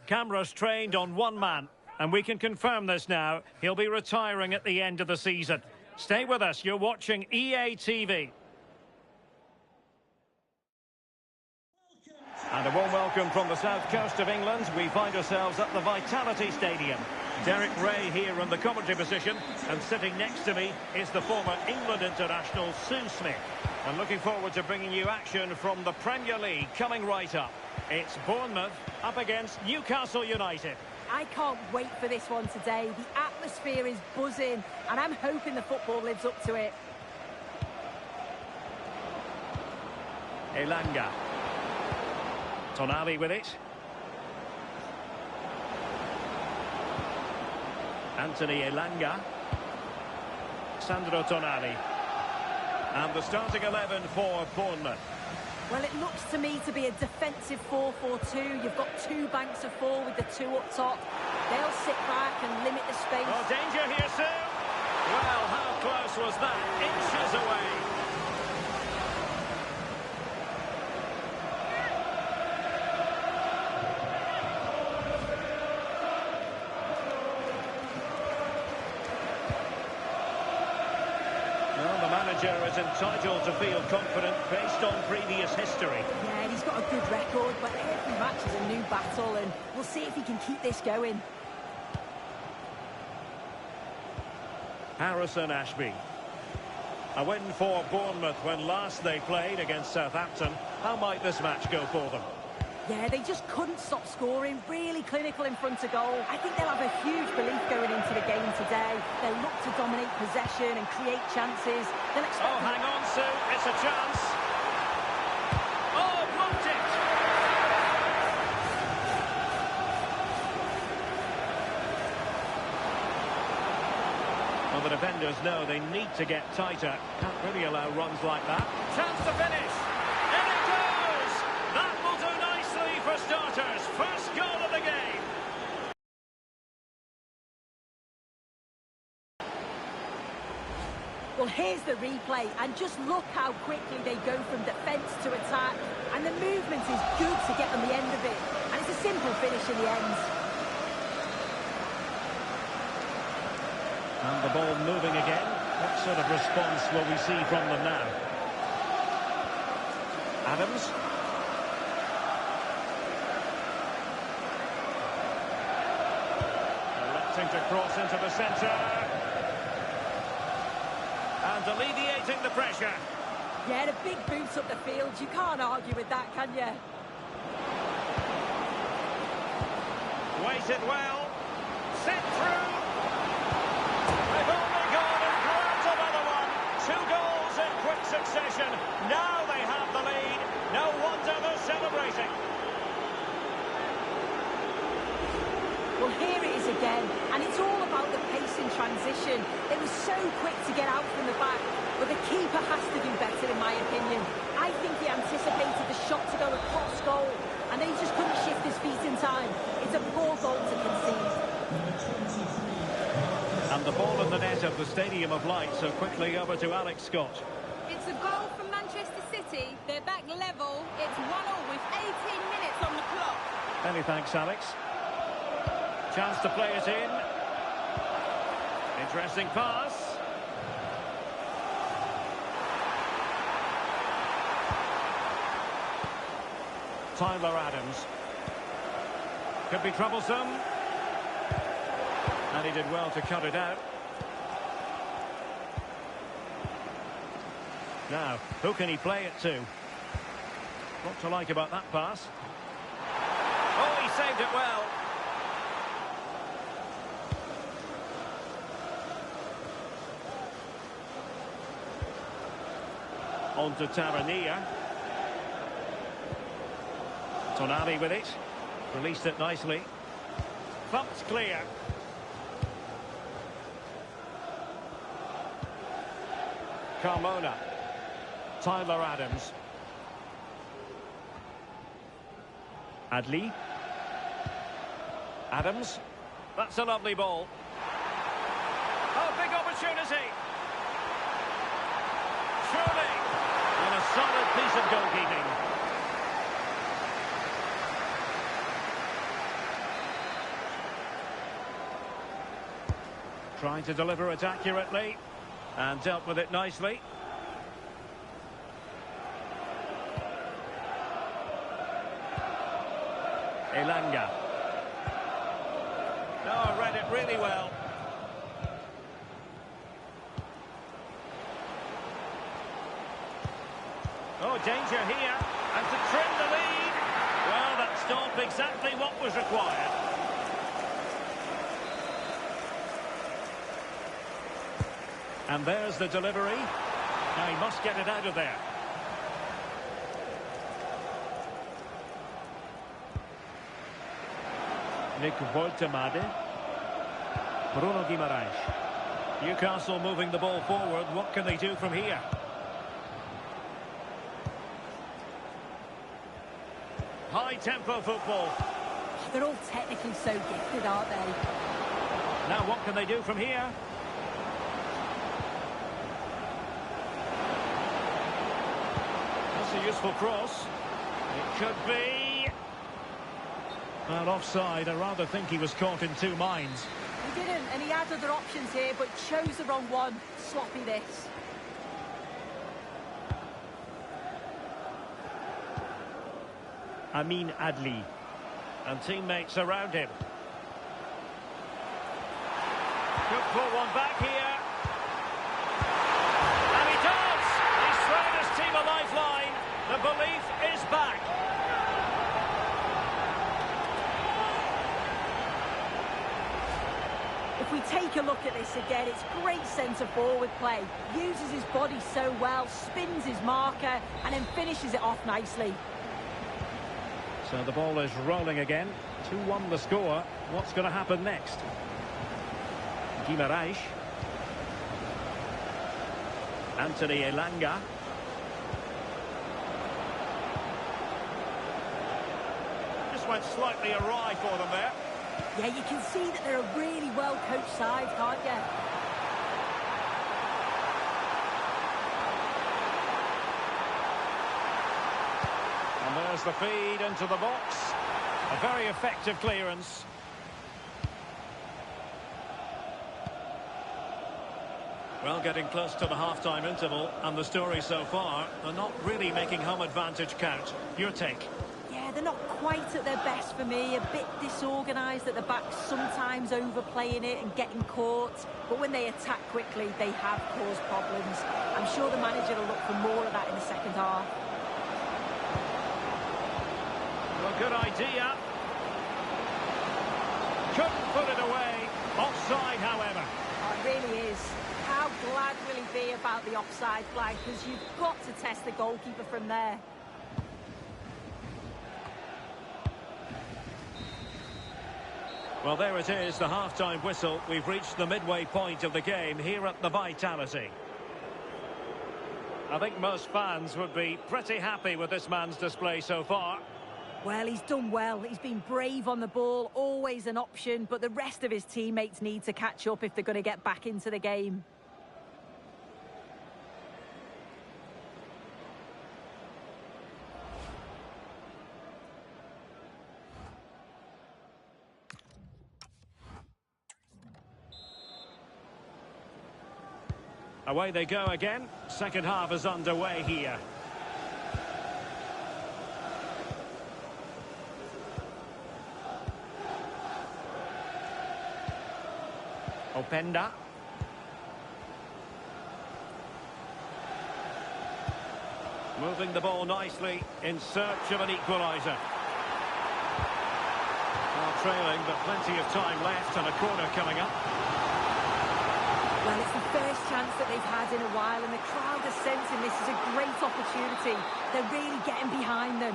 Cameras trained on one man, and we can confirm this now. He'll be retiring at the end of the season. Stay with us, you're watching EA TV. And a warm welcome from the south coast of England. We find ourselves at the Vitality Stadium. Derek Ray here in the commentary position, and sitting next to me is the former England international Sue Smith. And looking forward to bringing you action from the Premier League coming right up. It's Bournemouth up against Newcastle United. I can't wait for this one today. The atmosphere is buzzing, and I'm hoping the football lives up to it. Elanga. Tonali with it. Anthony Elanga. Sandro Tonali. And the starting 11 for Bournemouth. Well, it looks to me to be a defensive 4-4-2. You've got two banks of four with the two up top. They'll sit back and limit the space. Oh, danger here, Sue. Well, how close was that? Inches away. Well, the manager is entitled to feel confident based on previous history. Yeah, and he's got a good record, but every match is a new battle, and we'll see if he can keep this going. Harrison Ashby. A win for Bournemouth when last they played against Southampton. How might this match go for them? Yeah, they just couldn't stop scoring. Really clinical in front of goal. I think they'll have a huge belief going into the game today. They'll look to dominate possession and create chances. They'll expect... Oh, hang on, Sue. It's a chance. Oh, blocked it. Well, the defenders know they need to get tighter. Can't really allow runs like that. Chance to finish. In it goes. That will do nicely for starters. First goal of the game. Well, here's the replay, and just look how quickly they go from defence to attack. And the movement is good to get on the end of it. And it's a simple finish in the end. And the ball moving again. What sort of response will we see from them now? Adams. Electing to cross into the centre. And alleviating the pressure. Yeah, the big boots up the field. You can't argue with that, can you? Waited well. Sent through. They've only gone and grabbed another one. 2 goals in quick succession. Now they have the lead. No wonder they're celebrating. Well, here it is again, and it's all about the pace in transition. It was so quick to get out from the back, but the keeper has to do better, in my opinion. I think he anticipated the shot to go across goal, and then he just couldn't shift his feet in time. It's a poor goal to concede. And the ball in the net of the Stadium of Light, so quickly over to Alex Scott. It's a goal from Manchester City. They're back level. It's 1-1 with 18 minutes on the clock. Many thanks, Alex. Chance to play it in. Interesting pass. Tyler Adams. Could be troublesome. And he did well to cut it out. Now, who can he play it to? What to like about that pass? Oh, he saved it well. On to Tavernier. Tonali with it. Released it nicely. Thumped clear. Carmona. Tyler Adams. Adli. Adams. That's a lovely ball. Oh, big opportunity. Surely. And a solid piece of goalkeeping. Trying to deliver it accurately. And dealt with it nicely. Elanga. No, read it really well. Oh, danger here. And to trim the lead. Well, that stopped exactly what was required. And there's the delivery. Now he must get it out of there. Nick Voltemade. Bruno Guimaraes. Newcastle moving the ball forward. What can they do from here? High-tempo football. They're all technically so gifted, aren't they? Now what can they do from here? That's a useful cross. It could be. Well, offside. I rather think he was caught in two minds. He didn't, and he had other options here, but chose the wrong one. Sloppy this. Amin Adli. And teammates around him. Could pull one back here. And he does! He's thrown his team a lifeline. The belief is back. If we take a look at this again, it's great centre-forward play. Uses his body so well, spins his marker, and then finishes it off nicely. So the ball is rolling again. 2-1 the score. What's going to happen next? Guimaraes. Anthony Elanga. Just went slightly awry for them there. Yeah, you can see that they're a really well-coached side, can't you? And there's the feed into the box. A very effective clearance. Well, getting close to the half-time interval, and the story so far, they're not really making home advantage count. Your take? Yeah, they're not quite at their best for me. A bit disorganised at the back, sometimes overplaying it and getting caught. But when they attack quickly, they have caused problems. I'm sure the manager will look for more of that in the second half. Well, good idea. Couldn't put it away. Offside, however. Oh, it really is. How glad will he be about the offside flag? Because you've got to test the goalkeeper from there. Well, there it is, the half-time whistle. We've reached the midway point of the game here at the Vitality. I think most fans would be pretty happy with this man's display so far. Well, he's done well. He's been brave on the ball, always an option, but the rest of his teammates need to catch up if they're going to get back into the game. Away they go again. Second half is underway here. Openda. Moving the ball nicely in search of an equaliser. Well, trailing, but plenty of time left and a corner coming up. Well, it's the first chance that they've had in a while, and the crowd are sensing this is a great opportunity. They're really getting behind them.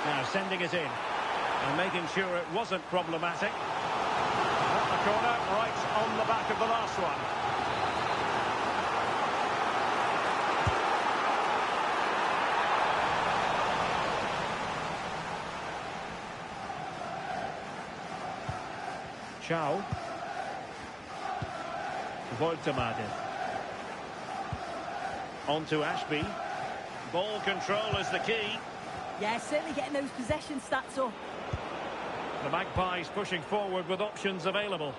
Now sending it in and making sure it wasn't problematic. The corner right on the back of the last one. Chow. Voltemade. On to Ashby. Ball control is the key. Yeah, certainly getting those possession stats up. The Magpies pushing forward with options available.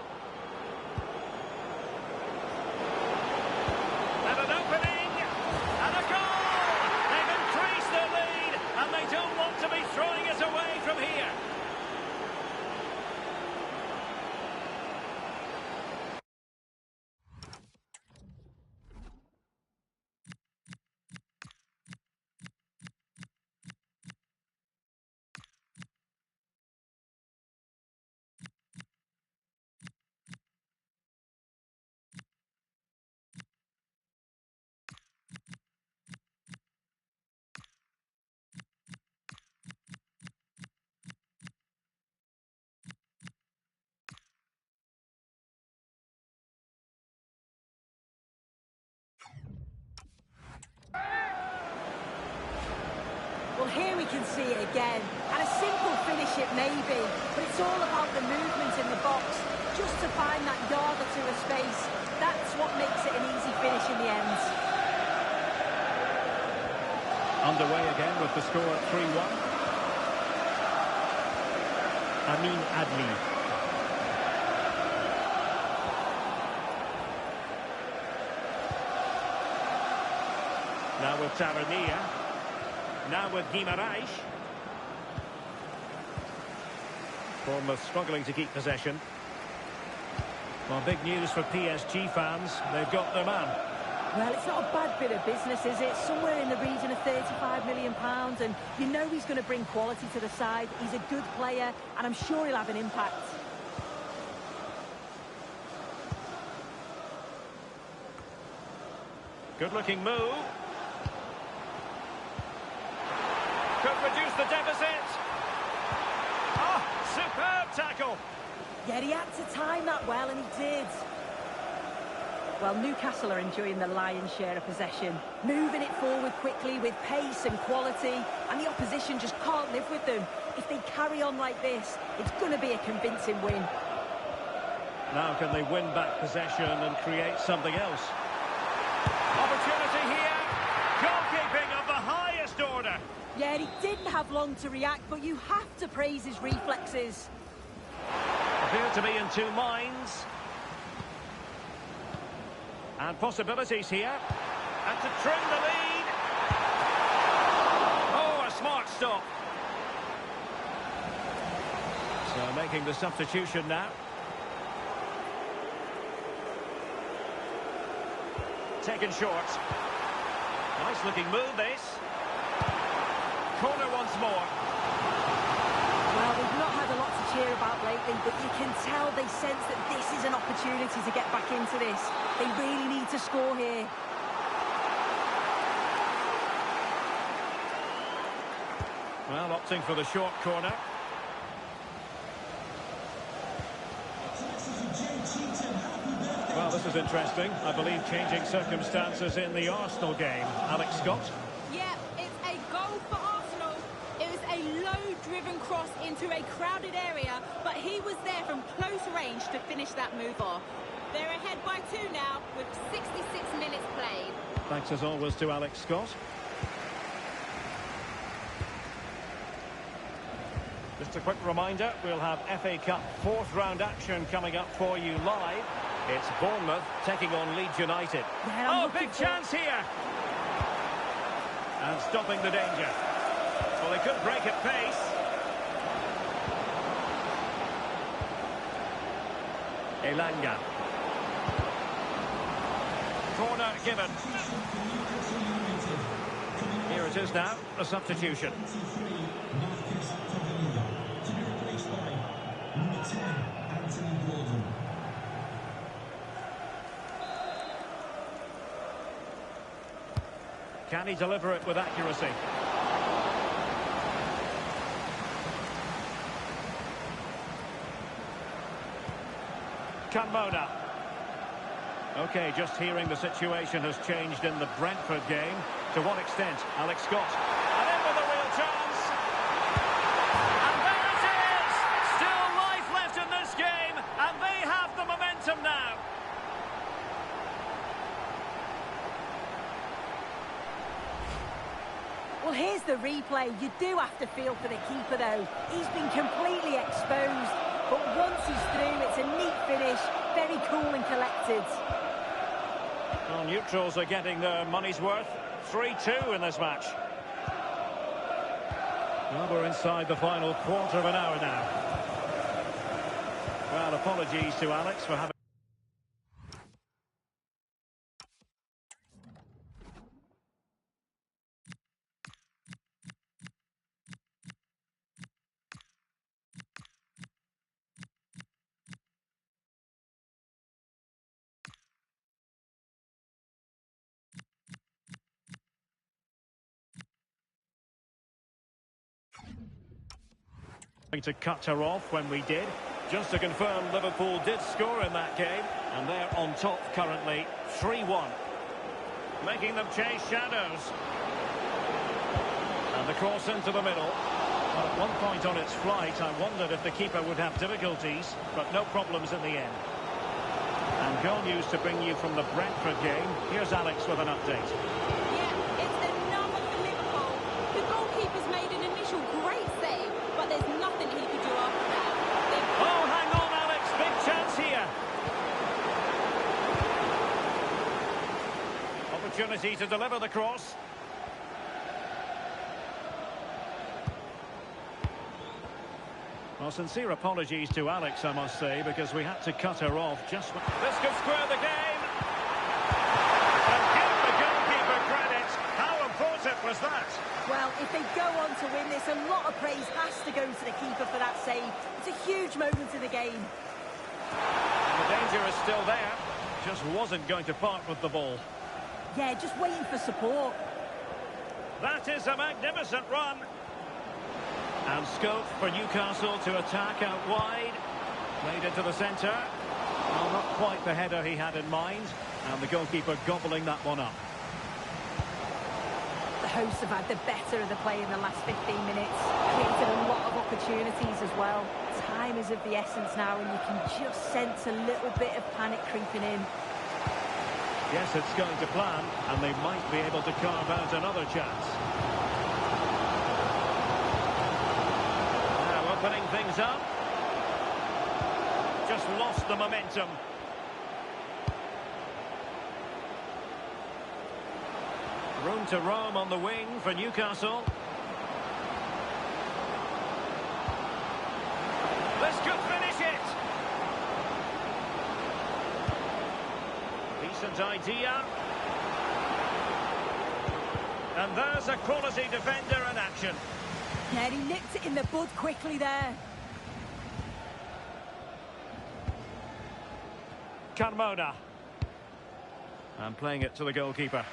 Well, here we can see it again. And a simple finish it may be, but it's all about the movement in the box. Just to find that yard or two of space. That's what makes it an easy finish in the end. Underway again with the score at 3-1. Amin Adli. Now with Tavernier. Now with Guimaraes. Bournemouth struggling to keep possession. Well, big news for PSG fans. They've got their man. Well, it's not a bad bit of business, is it? Somewhere in the region of £35 million, and you know he's going to bring quality to the side. He's a good player, and I'm sure he'll have an impact. Good-looking move. Could reduce the deficit. Oh, superb tackle. Yeah, he had to time that well, and he did. Well, Newcastle are enjoying the lion's share of possession, moving it forward quickly with pace and quality, and the opposition just can't live with them. If they carry on like this, it's going to be a convincing win. Now can they win back possession and create something else? Opportunity here. Goalkeeping of the highest order. Yeah, he didn't have long to react, but you have to praise his reflexes. Appear to be in two minds. And possibilities here. And to trim the lead. Oh, a smart stop. So making the substitution now. Taken short. Nice looking move, this. Corner once more. Well, we've not had a lot to cheer about lately, but you can tell they sense that this is an opportunity to get back into this. They really need to score here. Well, opting for the short corner. Well, this is interesting. I believe changing circumstances in the Arsenal game. Alex Scott. Yeah, it's a goal for Arsenal. It was a low-driven cross into a crowded area, but he was there from close range to finish that move off. They're ahead by 2 now, with 66 minutes played. Thanks as always to Alex Scott. Just a quick reminder, we'll have FA Cup 4th round action coming up for you live. It's Bournemouth taking on Leeds United. Oh, big chance here! And stopping the danger. Well, they could break at pace. Elanga. Corner given. Here it is now, a substitution. Can he deliver it with accuracy? Carmona. Okay, just hearing the situation has changed in the Brentford game. To what extent? Alex Scott. And in with a real chance. And there it is! Still life left in this game, and they have the momentum now. Well, here's the replay. You do have to feel for the keeper, though. He's been completely exposed. But once he's through, it's a neat finish. Very cool and collected. Well, neutrals are getting their money's worth. 3-2 in this match. Well, we're inside the final quarter of an hour now. Well, apologies to Alex for having... to cut her off when we did. Just to confirm, Liverpool did score in that game, and they're on top currently, 3-1. Making them chase shadows. And And the cross into the middle. Well, at one point on its flight, I wondered if the keeper would have difficulties, but no problems in the end. And goal news to bring you from the Brentford game. Here's Alex with an update. Yeah, it's another for Liverpool. The goalkeeper's made an initial great save, but there's nothing he could do after that. Oh, hang on, Alex. Big chance here. Opportunity to deliver the cross. Well, sincere apologies to Alex, I must say, because we had to cut her off just when... This could square the game! And give the goalkeeper credit. How important was that? Well, if they go on to win this, a lot of praise has to go to the keeper for that save. It's a huge moment in the game. And the danger is still there. Just wasn't going to part with the ball. Yeah, just waiting for support. That is a magnificent run. And scope for Newcastle to attack out wide. Played into the centre. Well, not quite the header he had in mind. And the goalkeeper gobbling that one up. The hosts have had the better of the play in the last 15 minutes. Created a lot of opportunities as well. Time is of the essence now, and you can just sense a little bit of panic creeping in. Yes, it's going to plan, and they might be able to carve out another chance. Now opening things up. Just lost the momentum. Room to roam on the wing for Newcastle. This could finish it. Decent idea. And there's a quality defender in action. Yeah, he nipped it in the bud quickly there. Carmona. And playing it to the goalkeeper.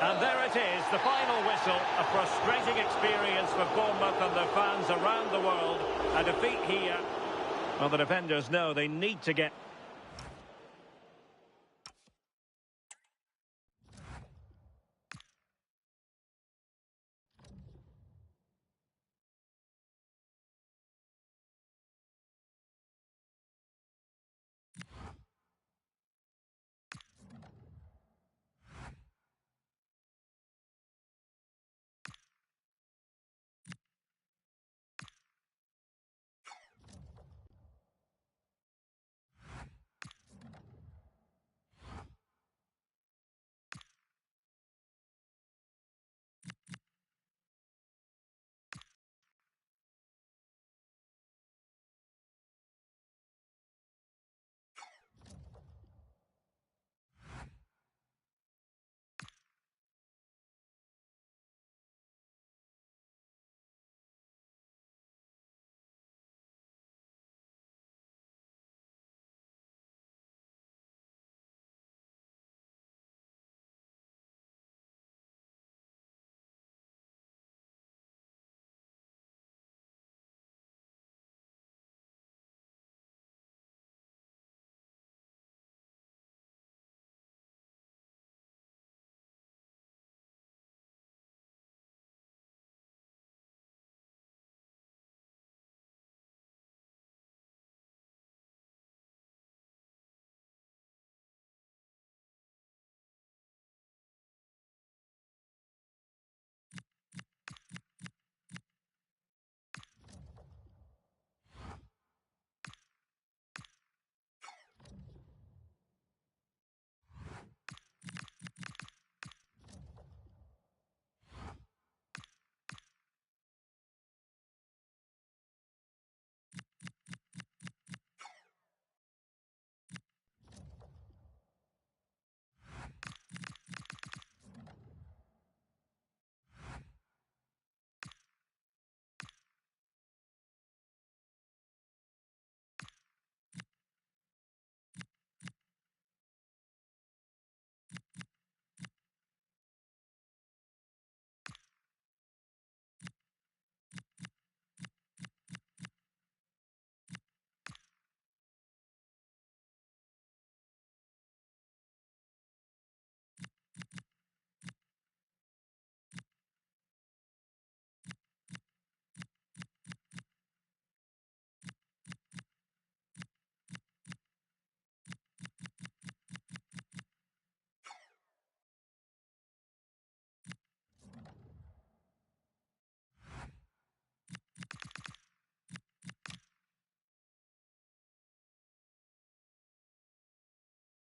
And there it is, the final whistle. A frustrating experience for Bournemouth and their fans around the world. A defeat here. Well, the defenders know they need to get